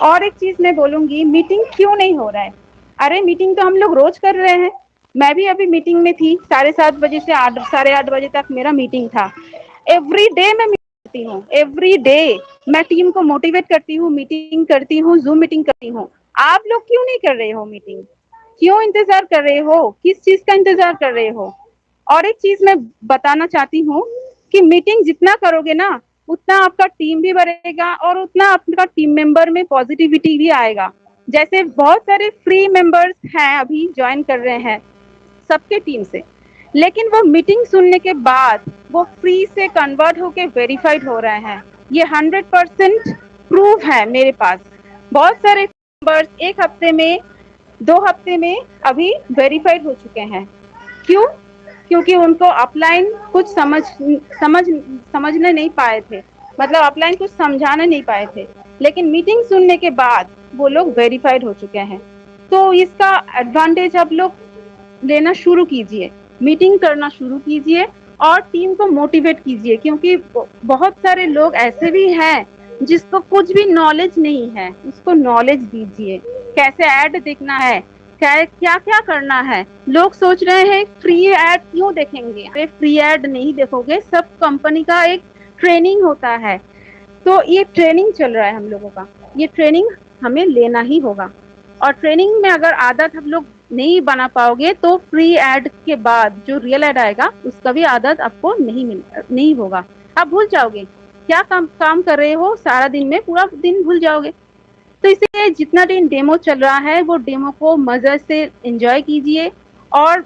और एक चीज मैं बोलूंगी, मीटिंग क्यों नहीं हो रहा है? अरे मीटिंग तो हम लोग रोज कर रहे हैं। मैं भी अभी मीटिंग में थी, 7:30 बजे से 8 साढ़े 8 बजे तक मेरा मीटिंग था। एवरी डे मैं करती हूँ, एवरी डे मैं टीम को मोटिवेट करती हूँ, मीटिंग करती हूँ, जूम मीटिंग करती हूँ। आप लोग क्यों नहीं कर रहे हो मीटिंग? क्यों इंतजार कर रहे हो? किस चीज का इंतजार कर रहे हो? और एक चीज मैं बताना चाहती हूँ कि मीटिंग जितना करोगे ना, उतना आपका टीम भी बढ़ेगा और उतना आपका टीम मेंबर में पॉजिटिविटी भी आएगा। जैसे बहुत सारे फ्री मेंबर्स हैं अभी ज्वाइन कर रहे हैं सबके टीम से, लेकिन वो मीटिंग सुनने के बाद वो फ्री से कन्वर्ट होके वेरीफाइड हो रहे हैं। ये 100% प्रूफ है मेरे पास। बहुत सारे मेंबर्स 1 हफ्ते में, 2 हफ्ते में अभी वेरीफाइड हो चुके हैं। क्यों? क्योंकि उनको अपलाइन कुछ समझने नहीं पाए थे, मतलब अपलाइन कुछ समझाने नहीं पाए थे, लेकिन मीटिंग सुनने के बाद वो लोग वेरीफाइड हो चुके हैं। तो इसका एडवांटेज आप लोग लेना शुरू कीजिए, मीटिंग करना शुरू कीजिए और टीम को मोटिवेट कीजिए, क्योंकि बहुत सारे लोग ऐसे भी हैं जिसको कुछ भी नॉलेज नहीं है, उसको नॉलेज दीजिए। कैसे ऐड देखना है, क्या क्या करना है। लोग सोच रहे हैं फ्री ऐड क्यों देखेंगे? अरे फ्री ऐड नहीं देखोगे, सब कंपनी का एक ट्रेनिंग होता है, तो ये ट्रेनिंग चल रहा है हम लोगों का, ये ट्रेनिंग हमें लेना ही होगा। और ट्रेनिंग में अगर आदत हम लोग नहीं बना पाओगे तो फ्री ऐड के बाद जो रियल ऐड आएगा उसका भी आदत आपको नहीं होगा। आप भूल जाओगे क्या काम कर रहे हो, सारा दिन में पूरा दिन भूल जाओगे। तो इसलिए जितना दिन डेमो चल रहा है वो डेमो को मजे से एंजॉय कीजिए, और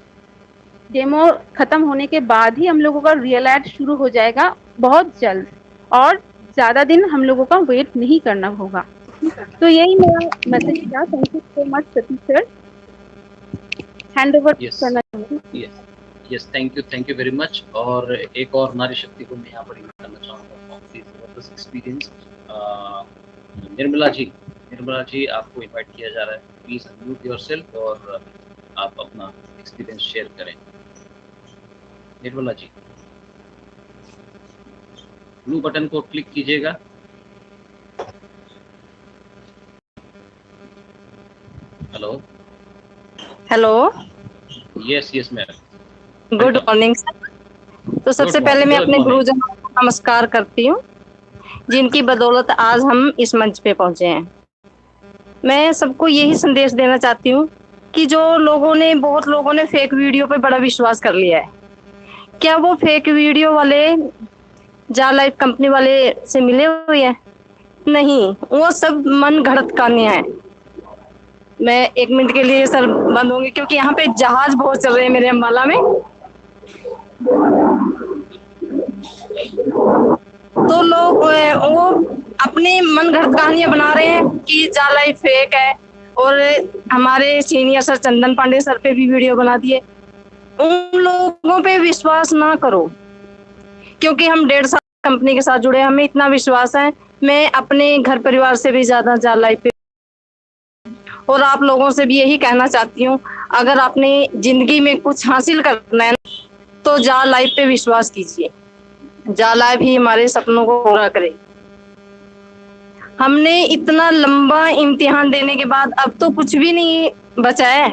डेमो खत्म होने के बाद ही हम लोगों का रियल ऐड शुरू हो जाएगा बहुत जल्द, और ज्यादा दिन हम लोगों का वेट नहीं करना होगा। तो यही मेरा मैसेज था। Thank you so much Satish sir, hand over करना चाहूँगी। Yes, thank you very much. और एक और नारी शक्ति को मैं यहाँ पर इन्वाइट करना चाहूँगा, जबरदस्त एक्सपीरियंस, निर्मला जी आपको इनवाइट किया जा रहा है। प्लीज अनम्यूट योरसेल्फ और आप अपना एक्सपीरियंस शेयर करें। निर्मला जी, ब्लू बटन को क्लिक कीजिएगा। Hello, yes ma'am, good morning sir. तो सबसे पहले मैं अपने गुरुजनों को नमस्कार करती हूँ, जिनकी बदौलत आज हम इस मंच पे पहुंचे हैं। मैं सबको यही संदेश देना चाहती हूँ कि बहुत लोगों ने फेक वीडियो पे बड़ा विश्वास कर लिया है। क्या वो फेक वीडियो वाले जा लाइफ कंपनी वाले से मिले हुए हैं? नहीं, वो सब मन घड़त कहानियां हैं। मैं 1 मिनट के लिए सर बंद होंगे क्योंकि यहाँ पे जहाज बहुत चल रहे हैं मेरे अम्बाला में। तो लोग वो अपनी मन घड़त कहानियां बना रहे हैं कि जा लाइफ फेक है, और हमारे सीनियर सर चंदन पांडे सर पे भी वीडियो बना दिए। उन लोगों पे विश्वास ना करो, क्योंकि हम 1.5 साल कंपनी के साथ जुड़े, हमें इतना विश्वास है। मैं अपने घर परिवार से भी ज्यादा जा लाइफ पे, और आप लोगों से भी यही कहना चाहती हूँ, अगर आपने जिंदगी में कुछ हासिल करना है तो जा लाइफ पे विश्वास कीजिए। जा लाइफ ही हमारे सपनों को पूरा करे। हमने इतना लंबा इम्तिहान देने के बाद अब तो कुछ भी नहीं बचा है।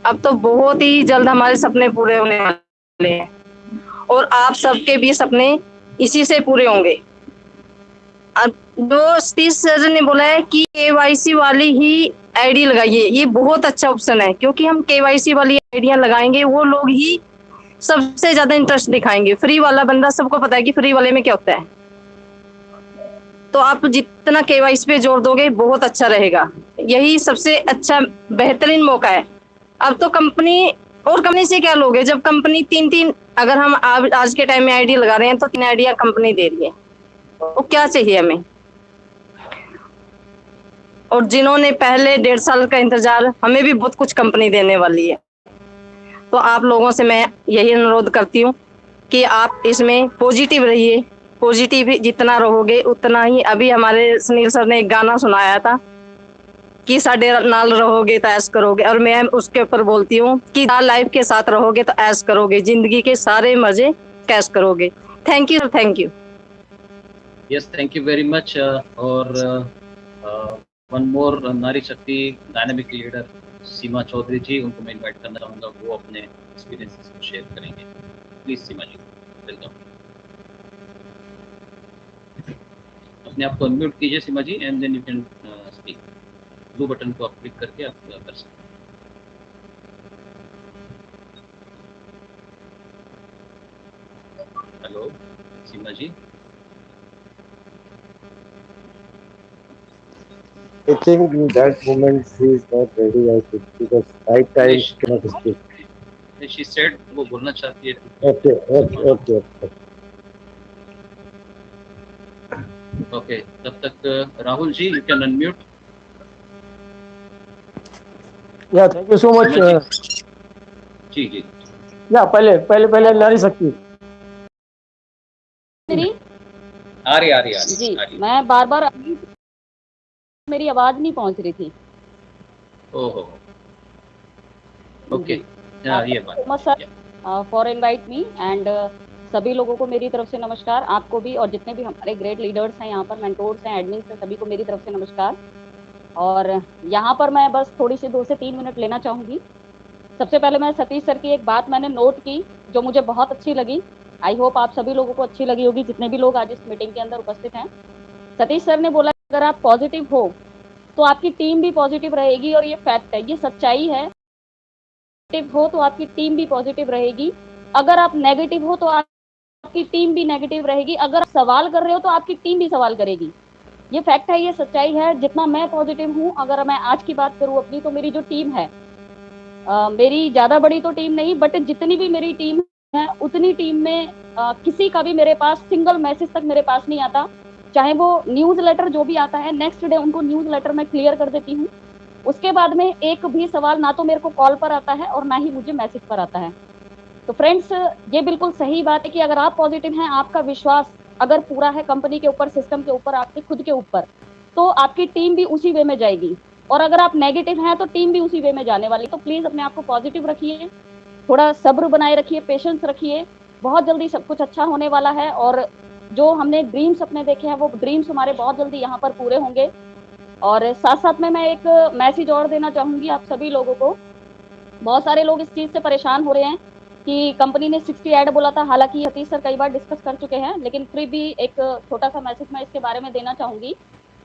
अब तो बहुत ही जल्द हमारे सपने पूरे होने वाले हैं, और आप सबके भी सपने इसी से पूरे होंगे। अब जो सतीश सर ने बोला है कि केवाईसी वाली ही आईडी लगाइए, ये बहुत अच्छा ऑप्शन है, क्योंकि हम केवाईसी वाली आईडियां लगाएंगे वो लोग ही सबसे ज्यादा इंटरेस्ट दिखाएंगे। फ्री वाला बंदा, सबको पता है कि फ्री वाले में क्या होता है, तो आप जितना केवाईसी पे जोर दोगे बहुत अच्छा रहेगा। यही सबसे अच्छा बेहतरीन मौका है। अब तो कंपनी से क्या लोगे, जब कंपनी तीन अगर हम आज के टाइम में आईडी लगा रहे हैं तो 3 आईडिया कंपनी दे रही है, तो क्या चाहिए हमें। और जिन्होंने पहले 1.5 साल का इंतजार, हमें भी बहुत कुछ कंपनी देने वाली है। तो आप लोगों से मैं यही अनुरोध करती हूँ कि आप इसमें पॉजिटिव रहिए। पॉजिटिव जितना रहोगे उतना ही, अभी हमारे सुनील सर ने एक गाना सुनाया था कि साडे नाल रहोगे तो ऐश करोगे, और मैं उसके ऊपर बोलती हूँ कि लाइफ के साथ रहोगे तो ऐश करोगे, जिंदगी के सारे मजे कैश करोगे। Thank you, thank you. Yes, thank you very much. और वन मोर नारी शक्ति डायनामिक लीडर सीमा चौधरी जी, उनको मैं इनवाइट करना चाहूँगा, वो अपने एक्सपीरियंसेस को शेयर करेंगे। Please Seema ji, welcome. अपने आप को अनम्यूट कीजिए Seema ji, and then you can speak. Blue button को आप क्लिक करके आप कर सकते हैं। Hello Seema ji. I think in that moment she is not ready, I think, because right time she cannot speak. She said वो बोलना चाहती है। Okay. ओके, तब तक Rahul ji you can unmute. या थैंक यू सो मच। जी या पहले नारी शक्ति मेरी आ रही जी, मैं बार मेरी आवाज नहीं पहुंच रही थी। ओहो, ओके, ये बात sir for invite me, and सभी लोगों को मेरी तरफ से नमस्कार। आपको भी, और जितने भी हमारे ग्रेट लीडर्स हैं यहाँ पर, मेंटोर्स हैं, एडमिन्स हैं, सभी को मेरी तरफ से नमस्कार। और यहाँ पर मैं बस थोड़ी सी 2 से 3 मिनट लेना चाहूँगी। सबसे पहले मैं सतीश सर की एक बात मैंने नोट की जो मुझे बहुत अच्छी लगी। आई होप आप सभी लोगों को अच्छी लगी होगी, जितने भी लोग आज इस मीटिंग के अंदर उपस्थित हैं। सतीश सर ने बोला अगर आप पॉजिटिव हो तो आपकी टीम भी पॉजिटिव रहेगी, और ये फैक्ट है, ये सच्चाई है। पॉजिटिव हो तो आपकी टीम भी पॉजिटिव रहेगी, अगर आप नेगेटिव हो तो आपकी टीम भी नेगेटिव रहेगी, अगर आप सवाल कर रहे हो तो आपकी टीम भी सवाल करेगी। ये फैक्ट है, ये सच्चाई है। जितना मैं पॉजिटिव हूँ, अगर मैं आज की बात करूँ अपनी, तो मेरी जो टीम है, मेरी ज्यादा बड़ी तो टीम नहीं, बट जितनी भी मेरी टीम है उतनी टीम में किसी का भी मेरे पास सिंगल मैसेज तक मेरे पास नहीं आता। चाहे वो न्यूज लेटर जो भी आता है, नेक्स्ट डे उनको न्यूज लेटर में क्लियर कर देती हूँ। उसके बाद में एक भी सवाल ना तो मेरे को कॉल पर आता है और ना ही मुझे मैसेज पर आता है। तो फ्रेंड्स, ये बिल्कुल सही बात है कि अगर आप पॉजिटिव हैं, आपका विश्वास अगर पूरा है कंपनी के ऊपर, सिस्टम के ऊपर, आपके खुद के ऊपर, तो आपकी टीम भी उसी वे में जाएगी। और अगर आप नेगेटिव हैं तो टीम भी उसी वे में जाने वाली। तो प्लीज अपने आप को पॉजिटिव रखिए, थोड़ा सब्र बनाए रखिए, पेशेंस रखिए, बहुत जल्दी सब कुछ अच्छा होने वाला है। और जो हमने ड्रीम्स अपने देखे हैं, वो ड्रीम्स हमारे बहुत जल्दी यहाँ पर पूरे होंगे। और साथ साथ में मैं एक मैसेज और देना चाहूंगी आप सभी लोगों को। बहुत सारे लोग इस चीज से परेशान हो रहे हैं कि कंपनी ने 60 ऐड बोला था, हालांकि सतीश सर कई बार डिस्कस कर चुके हैं, लेकिन फिर भी एक छोटा सा मैसेज मैं इसके बारे में देना चाहूंगी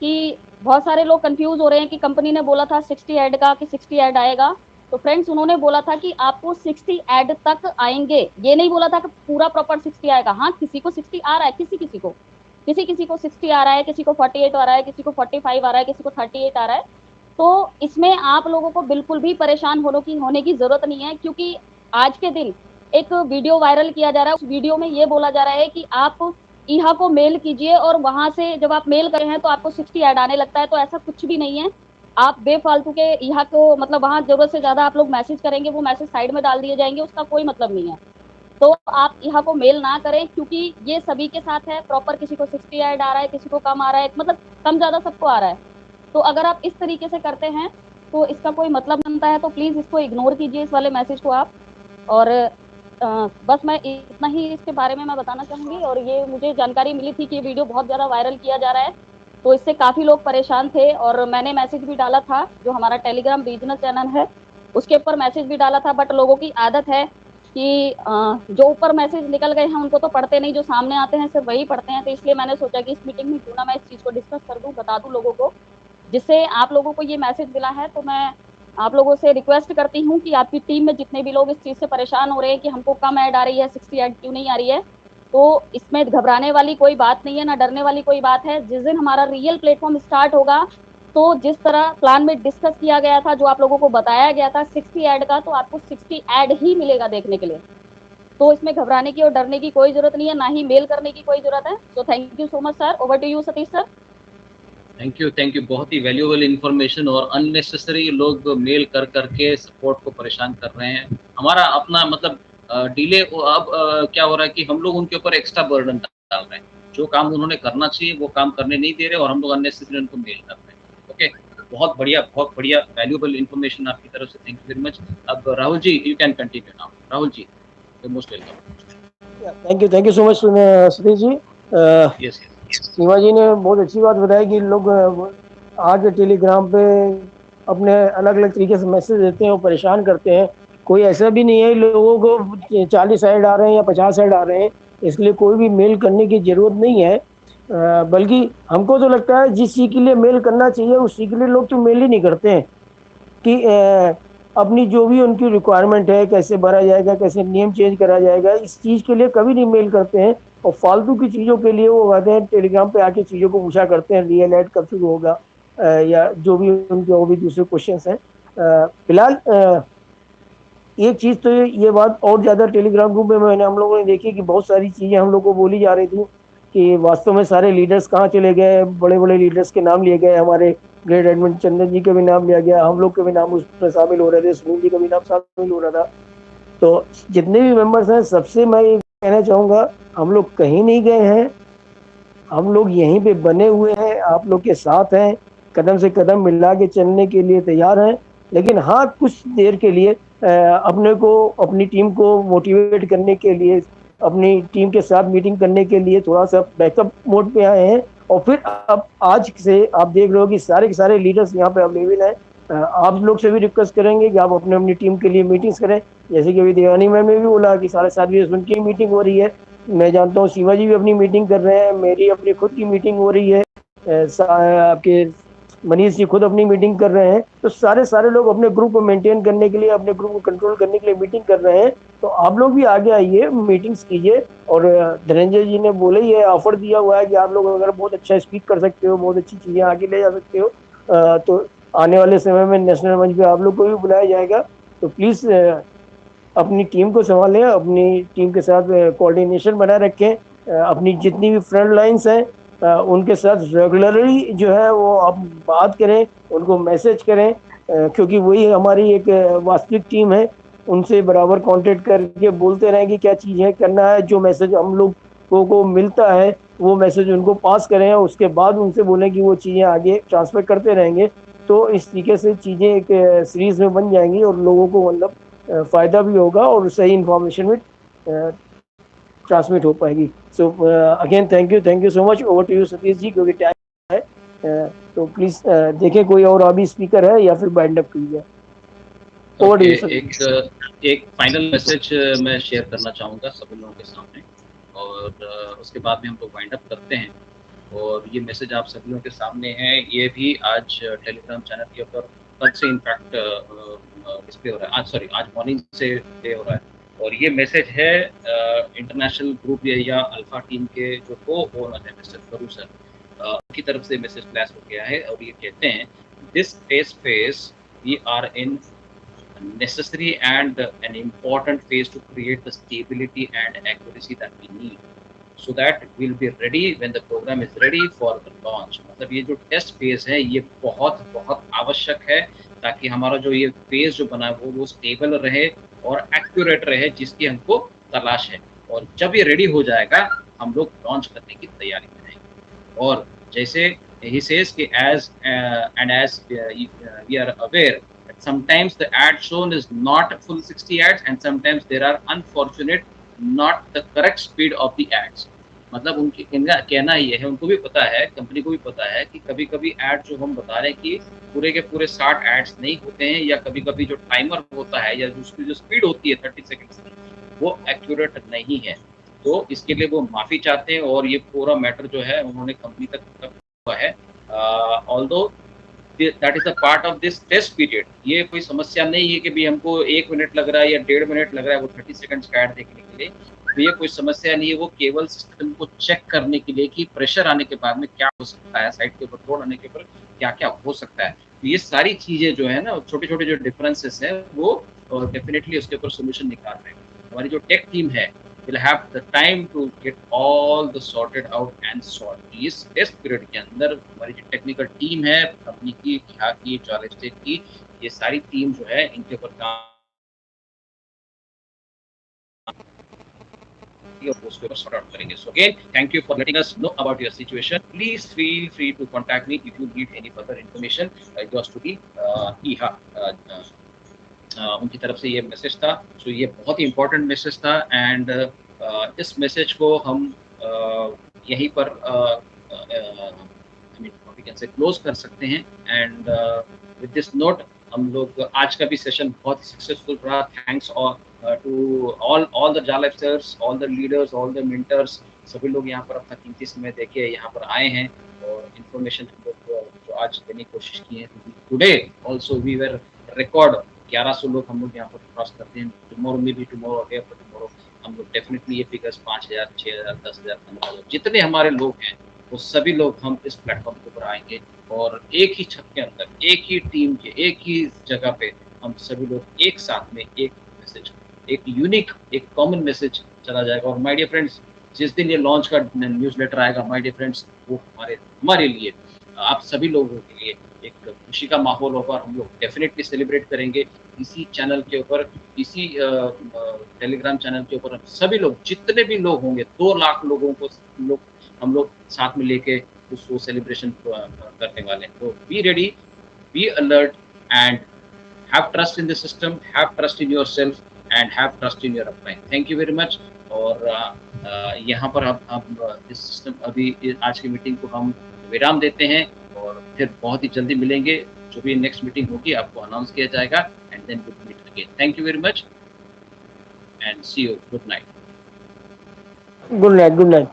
कि बहुत सारे लोग कंफ्यूज हो रहे हैं कि कंपनी ने बोला था 60 ऐड का कि 60 ऐड आएगा। तो फ्रेंड्स, उन्होंने बोला था कि आपको 60 ऐड तक आएंगे, ये नहीं बोला था कि पूरा प्रॉपर 60 आएगा। हाँ, किसी को 60 आ रहा है, किसी किसी को 60 आ रहा है, किसी को 48 आ रहा है, किसी को 45 आ रहा है, किसी को 38 आ रहा है। तो इसमें आप लोगों को बिल्कुल भी परेशान होने की जरूरत नहीं है, क्योंकि आज के दिन एक वीडियो वायरल किया जा रहा है। उस वीडियो में ये बोला जा रहा है कि आप ईहा को मेल कीजिए और वहां से जब आप मेल करें हैं तो आपको 60 ऐड आने लगता है। तो ऐसा कुछ भी नहीं है। आप बेफालतू के ईहा को, मतलब वहां जरूरत से ज्यादा आप लोग मैसेज करेंगे, वो मैसेज साइड में डाल दिए जाएंगे, उसका कोई मतलब नहीं है। तो आप यहाँ को मेल ना करें, क्योंकि ये सभी के साथ है प्रॉपर। किसी को 60 ऐड आ रहा है, किसी को कम आ रहा है, मतलब कम ज़्यादा सबको आ रहा है। तो अगर आप इस तरीके से करते हैं तो इसका कोई मतलब बनता है, तो प्लीज़ इसको इग्नोर कीजिए, इस वाले मैसेज को आप। और बस मैं इतना ही इसके बारे में मैं बताना चाहूँगी। और ये मुझे जानकारी मिली थी कि ये वीडियो बहुत ज़्यादा वायरल किया जा रहा है, तो इससे काफ़ी लोग परेशान थे। और मैंने मैसेज भी डाला था, जो हमारा टेलीग्राम रीजनल चैनल है उसके ऊपर मैसेज भी डाला था। बट लोगों की आदत है कि जो ऊपर मैसेज निकल गए हैं उनको तो पढ़ते नहीं, जो सामने आते हैं सिर्फ वही पढ़ते हैं। तो इसलिए मैंने सोचा कि इस मीटिंग में क्यों ना मैं इस चीज़ को डिस्कस कर दूं, बता दूं लोगों को, जिससे आप लोगों को ये मैसेज मिला है। तो मैं आप लोगों से रिक्वेस्ट करती हूँ कि आपकी टीम में जितने भी लोग इस चीज़ से परेशान हो रहे हैं कि हमको कम ऐड आ रही है, 60 ऐड क्यों नहीं आ रही है, तो इसमें घबराने वाली कोई बात नहीं है, ना डरने वाली कोई बात है। जिस दिन हमारा रियल प्लेटफॉर्म स्टार्ट होगा, तो जिस तरह प्लान में डिस्कस किया गया था, जो आप लोगों को बताया गया था 60 ऐड का, तो आपको 60 ऐड ही मिलेगा देखने के लिए। तो इसमें घबराने की और डरने की कोई जरूरत नहीं है, ना ही मेल करने की कोई जरूरत है। So thank you so much sir. Over to you Satish sir. Thank you, बहुत ही वैल्यूएबल इन्फॉर्मेशन। और अननेसेसरी लोग मेल कर करके सपोर्ट को परेशान कर रहे हैं। हमारा अपना मतलब डिले अब क्या हो रहा है कि हम लोग उनके ऊपर एक्स्ट्रा बर्डन डाल रहे हैं। जो काम उन्होंने करना चाहिए वो काम करने नहीं दे रहे, और हम लोग अननेसेसरी उनको मेल कर रहे हैं। ओके, बहुत बढ़िया वैल्यूएबल इन्फॉर्मेशन आपकी तरफ से, थैंक यू वेरी मच। अब Rahul ji, you can continue now. Rahul ji, most welcome. Thank you so much Satish ji. Yes, Seema ji ने बहुत अच्छी बात बताई कि लोग आज टेलीग्राम पे अपने अलग अलग तरीके से मैसेज देते हैं और परेशान करते हैं। कोई ऐसा भी नहीं है लोगों को 40 ऐड आ रहे हैं या 50 ऐड आ रहे हैं, इसलिए कोई भी मेल करने की ज़रूरत नहीं है। बल्कि हमको तो लगता है जिस चीज़ के लिए मेल करना चाहिए उस चीज़ के लिए लोग तो मेल ही नहीं करते हैं कि अपनी जो भी उनकी रिक्वायरमेंट है, कैसे भरा जाएगा, कैसे नियम चेंज करा जाएगा, इस चीज़ के लिए कभी नहीं मेल करते हैं। और फालतू की चीज़ों के लिए वो आते हैं टेलीग्राम पे आके चीज़ों को पूछा करते हैं, रियल ऐड कब शुरू होगा, या जो भी उनके और भी दूसरे क्वेश्चंस हैं। फिलहाल एक चीज़ तो ये बात और ज़्यादा टेलीग्राम ग्रुप में हम लोगों ने देखी कि बहुत सारी चीज़ें हम लोग को बोली जा रही थी कि वास्तव में सारे लीडर्स कहाँ चले गए। बड़े बड़े लीडर्स के नाम लिए गए, हमारे ग्रेट एडमिन चंदन जी का भी नाम लिया गया, हम लोग के भी नाम उसमें शामिल हो रहे थे, सुनील जी का भी नाम शामिल हो रहा था। तो जितने भी मेंबर्स हैं सबसे मैं ये कहना चाहूँगा, हम लोग कहीं नहीं गए हैं, हम लोग यहीं पे बने हुए हैं, आप लोग के साथ हैं, कदम से कदम मिला के चलने के लिए तैयार हैं। लेकिन हाँ, कुछ देर के लिए अपने को, अपनी टीम को मोटिवेट करने के लिए, अपनी टीम के साथ मीटिंग करने के लिए थोड़ा सा बैकअप मोड पे आए हैं। और फिर अब आज से आप देख रहे हो कि सारे के सारे लीडर्स यहाँ पे अवेलेबल हैं। आप लोग से भी रिक्वेस्ट करेंगे कि आप अपने अपनी टीम के लिए मीटिंग्स करें। जैसे कि अभी देवानी मैम ने भी बोला कि 7:30 उनकी मीटिंग हो रही है, मैं जानता हूँ शिवा जी भी अपनी मीटिंग कर रहे हैं, मेरी अपनी खुद की मीटिंग हो रही है, आपके मनीष जी खुद अपनी मीटिंग कर रहे हैं। तो सारे लोग अपने ग्रुप को मेंटेन करने के लिए, अपने ग्रुप को कंट्रोल करने के लिए मीटिंग कर रहे हैं। तो आप लोग भी आगे आइए, मीटिंग्स कीजिए। और धनंजय जी ने बोले ही है, ऑफर दिया हुआ है कि आप लोग अगर बहुत अच्छा स्पीक कर सकते हो, बहुत अच्छी चीज़ें आगे ले जा सकते हो, तो आने वाले समय में नेशनल मंच पे आप लोग को भी बुलाया जाएगा। तो प्लीज़ अपनी टीम को संभालें, अपनी टीम के साथ कोऑर्डिनेशन बनाए रखें। अपनी जितनी भी फ्रंट लाइन्स हैं उनके साथ रेगुलरली जो है वो आप बात करें, उनको मैसेज करें, क्योंकि वही हमारी एक वास्तविक टीम है। उनसे बराबर कांटेक्ट करके बोलते रहें कि क्या चीज़ें करना है। जो मैसेज हम लोग को मिलता है वो मैसेज उनको पास करें, और उसके बाद उनसे बोलें कि वो चीज़ें आगे ट्रांसफर करते रहेंगे। तो इस तरीके से चीज़ें एक सीरीज में बन जाएंगी और लोगों को मतलब फ़ायदा भी होगा और सही इन्फॉर्मेशन भी ट्रांसमिट हो पाएगी। So again thank you so much. Over to you Satish ji, क्योंकि टाइम है। तो प्लीज़ देखें कोई और अभी स्पीकर है या फिर बाइंड अप कीजिए। Over to you Satish. एक फाइनल मैसेज मैं शेयर करना चाहूँगा सभी लोगों के सामने, और उसके बाद में हम लोग वाइंड अप करते हैं। और ये मैसेज आप सभी लोगों के सामने है। ये भी आज टेलीग्राम चैनल के ऊपर कल से इनफैक्ट डिस्प्ले हो रहा है, आज मॉर्निंग से डे हो रहा है। और ये मैसेज है इंटरनेशनल ग्रुप या अल्फा टीम के जो को ओनर है मिस्टर करू सर की तरफ से मैसेज फ्लैश हो गया है। और ये कहते हैं, this phase we are in necessary and an important phase to create the stability and accuracy that we need, so that we'll be ready when the program is ready for the launch। मतलब ये जो test phase है ये बहुत बहुत आवश्यक है, ताकि हमारा जो ये फेज जो बना है वो स्टेबल रहे और एक्यूरेट रहे, जिसकी हमको तलाश है, और जब ये रेडी हो जाएगा हम लोग लॉन्च करने की तैयारी में रहेंगे। और जैसे he says कि as and as we are aware that sometimes the ad shown is not full 60 ads and sometimes there are unfortunate not the correct speed of the ads। मतलब उनकी इनका कहना ये है, उनको भी पता है, कंपनी को भी पता है कि कभी कभी एड जो हम बता रहे हैं कि पूरे के पूरे 60 एड्स नहीं होते हैं, या कभी कभी जो टाइमर होता है या उसकी जो स्पीड होती है 30 सेकंड्स की वो एक्यूरेट नहीं है। तो इसके लिए वो माफी चाहते हैं, और ये पूरा मैटर जो है उन्होंने कंपनी तक हुआ है। Although that is a part of this test period, ये कोई समस्या नहीं है कि भी हमको 1 मिनट लग रहा है या 1.5 मिनट लग रहा है वो 30 सेकंड्स का ऐड देखने के लिए, तो ये कोई समस्या नहीं है। वो केवल सिस्टम को चेक करने के लिए कि प्रेशर आने के बाद में क्या हो सकता है, साइड के ऊपर लोड आने के ऊपर क्या क्या हो सकता है। तो ये सारी चीजें जो है ना, छोटे छोटे जो डिफरेंसेस है वो डेफिनेटली उसके ऊपर सोल्यूशन निकाल रहे हैं। हमारी जो टेक टीम है will have the time to get all the sorted out and solved। इस टेस्ट पीरियड के अंदर हमारी जो टेक्निकल टीम है कंपनी की, क्या की, जॉयस्टिक की, ये सारी टीम जो है इनके ऊपर काम उसके ऊपर सॉर्ट आउट करेंगे। So again, thank you for letting us know about your situation. Please feel free to contact me if you need any further information। It was to be EHA उनकी तरफ से ये मैसेज था। सो ये बहुत ही important message था, and इस message को हम यहीं पर वी कैन से क्लोज कर सकते हैं। एंड विद दिस नोट हम लोग आज का भी सेशन बहुत ही सक्सेसफुल रहा। थैंक्स टू ऑल द जालाइफर्स, all the leaders, all the mentors, सभी लोग यहाँ पर अपना कीमती समय देके यहाँ पर आए हैं और इन्फॉर्मेशन हम लोग जो आज देने की कोशिश की है। Today also we were record 1100 लोग हम लोग यहाँ पर क्रॉस करते हैं। टुमारो में भी टुमारो हम लोग डेफिनेटली ये फिगर्स 5000, 6000, 10,000, 15,000 जितने हमारे लोग हैं वो सभी लोग हम इस प्लेटफॉर्म के ऊपर आएंगे, और एक ही छत के अंदर, एक ही टीम के, एक ही जगह पे हम सभी लोग एक साथ में एक मैसेज, एक यूनिक, एक कॉमन मैसेज चला जाएगा। और माय डियर फ्रेंड्स, जिस दिन ये लॉन्च का न्यूज़लेटर आएगा माय डियर फ्रेंड्स, वो हमारे लिए, आप सभी लोगों के लिए एक खुशी का माहौल होगा। हम लोग डेफिनेटली सेलिब्रेट करेंगे इसी चैनल के ऊपर, इसी टेलीग्राम चैनल के ऊपर। सभी लोग, जितने भी लोग होंगे, 2 लाख लोगों को हम लोग साथ में लेके उसको सेलिब्रेशन करने वाले हैं। तो be ready, be alert, and have trust in the system, have trust in yourself, and have trust in your upline. Thank you very much. और यहाँ पर हम इस सिस्टम अभी आज की मीटिंग को हम विराम देते हैं, और फिर बहुत ही जल्दी मिलेंगे। जो भी नेक्स्ट मीटिंग होगी आपको अनाउंस किया जाएगा, and then will meet again. Thank you very much and see you. Good night. Good night.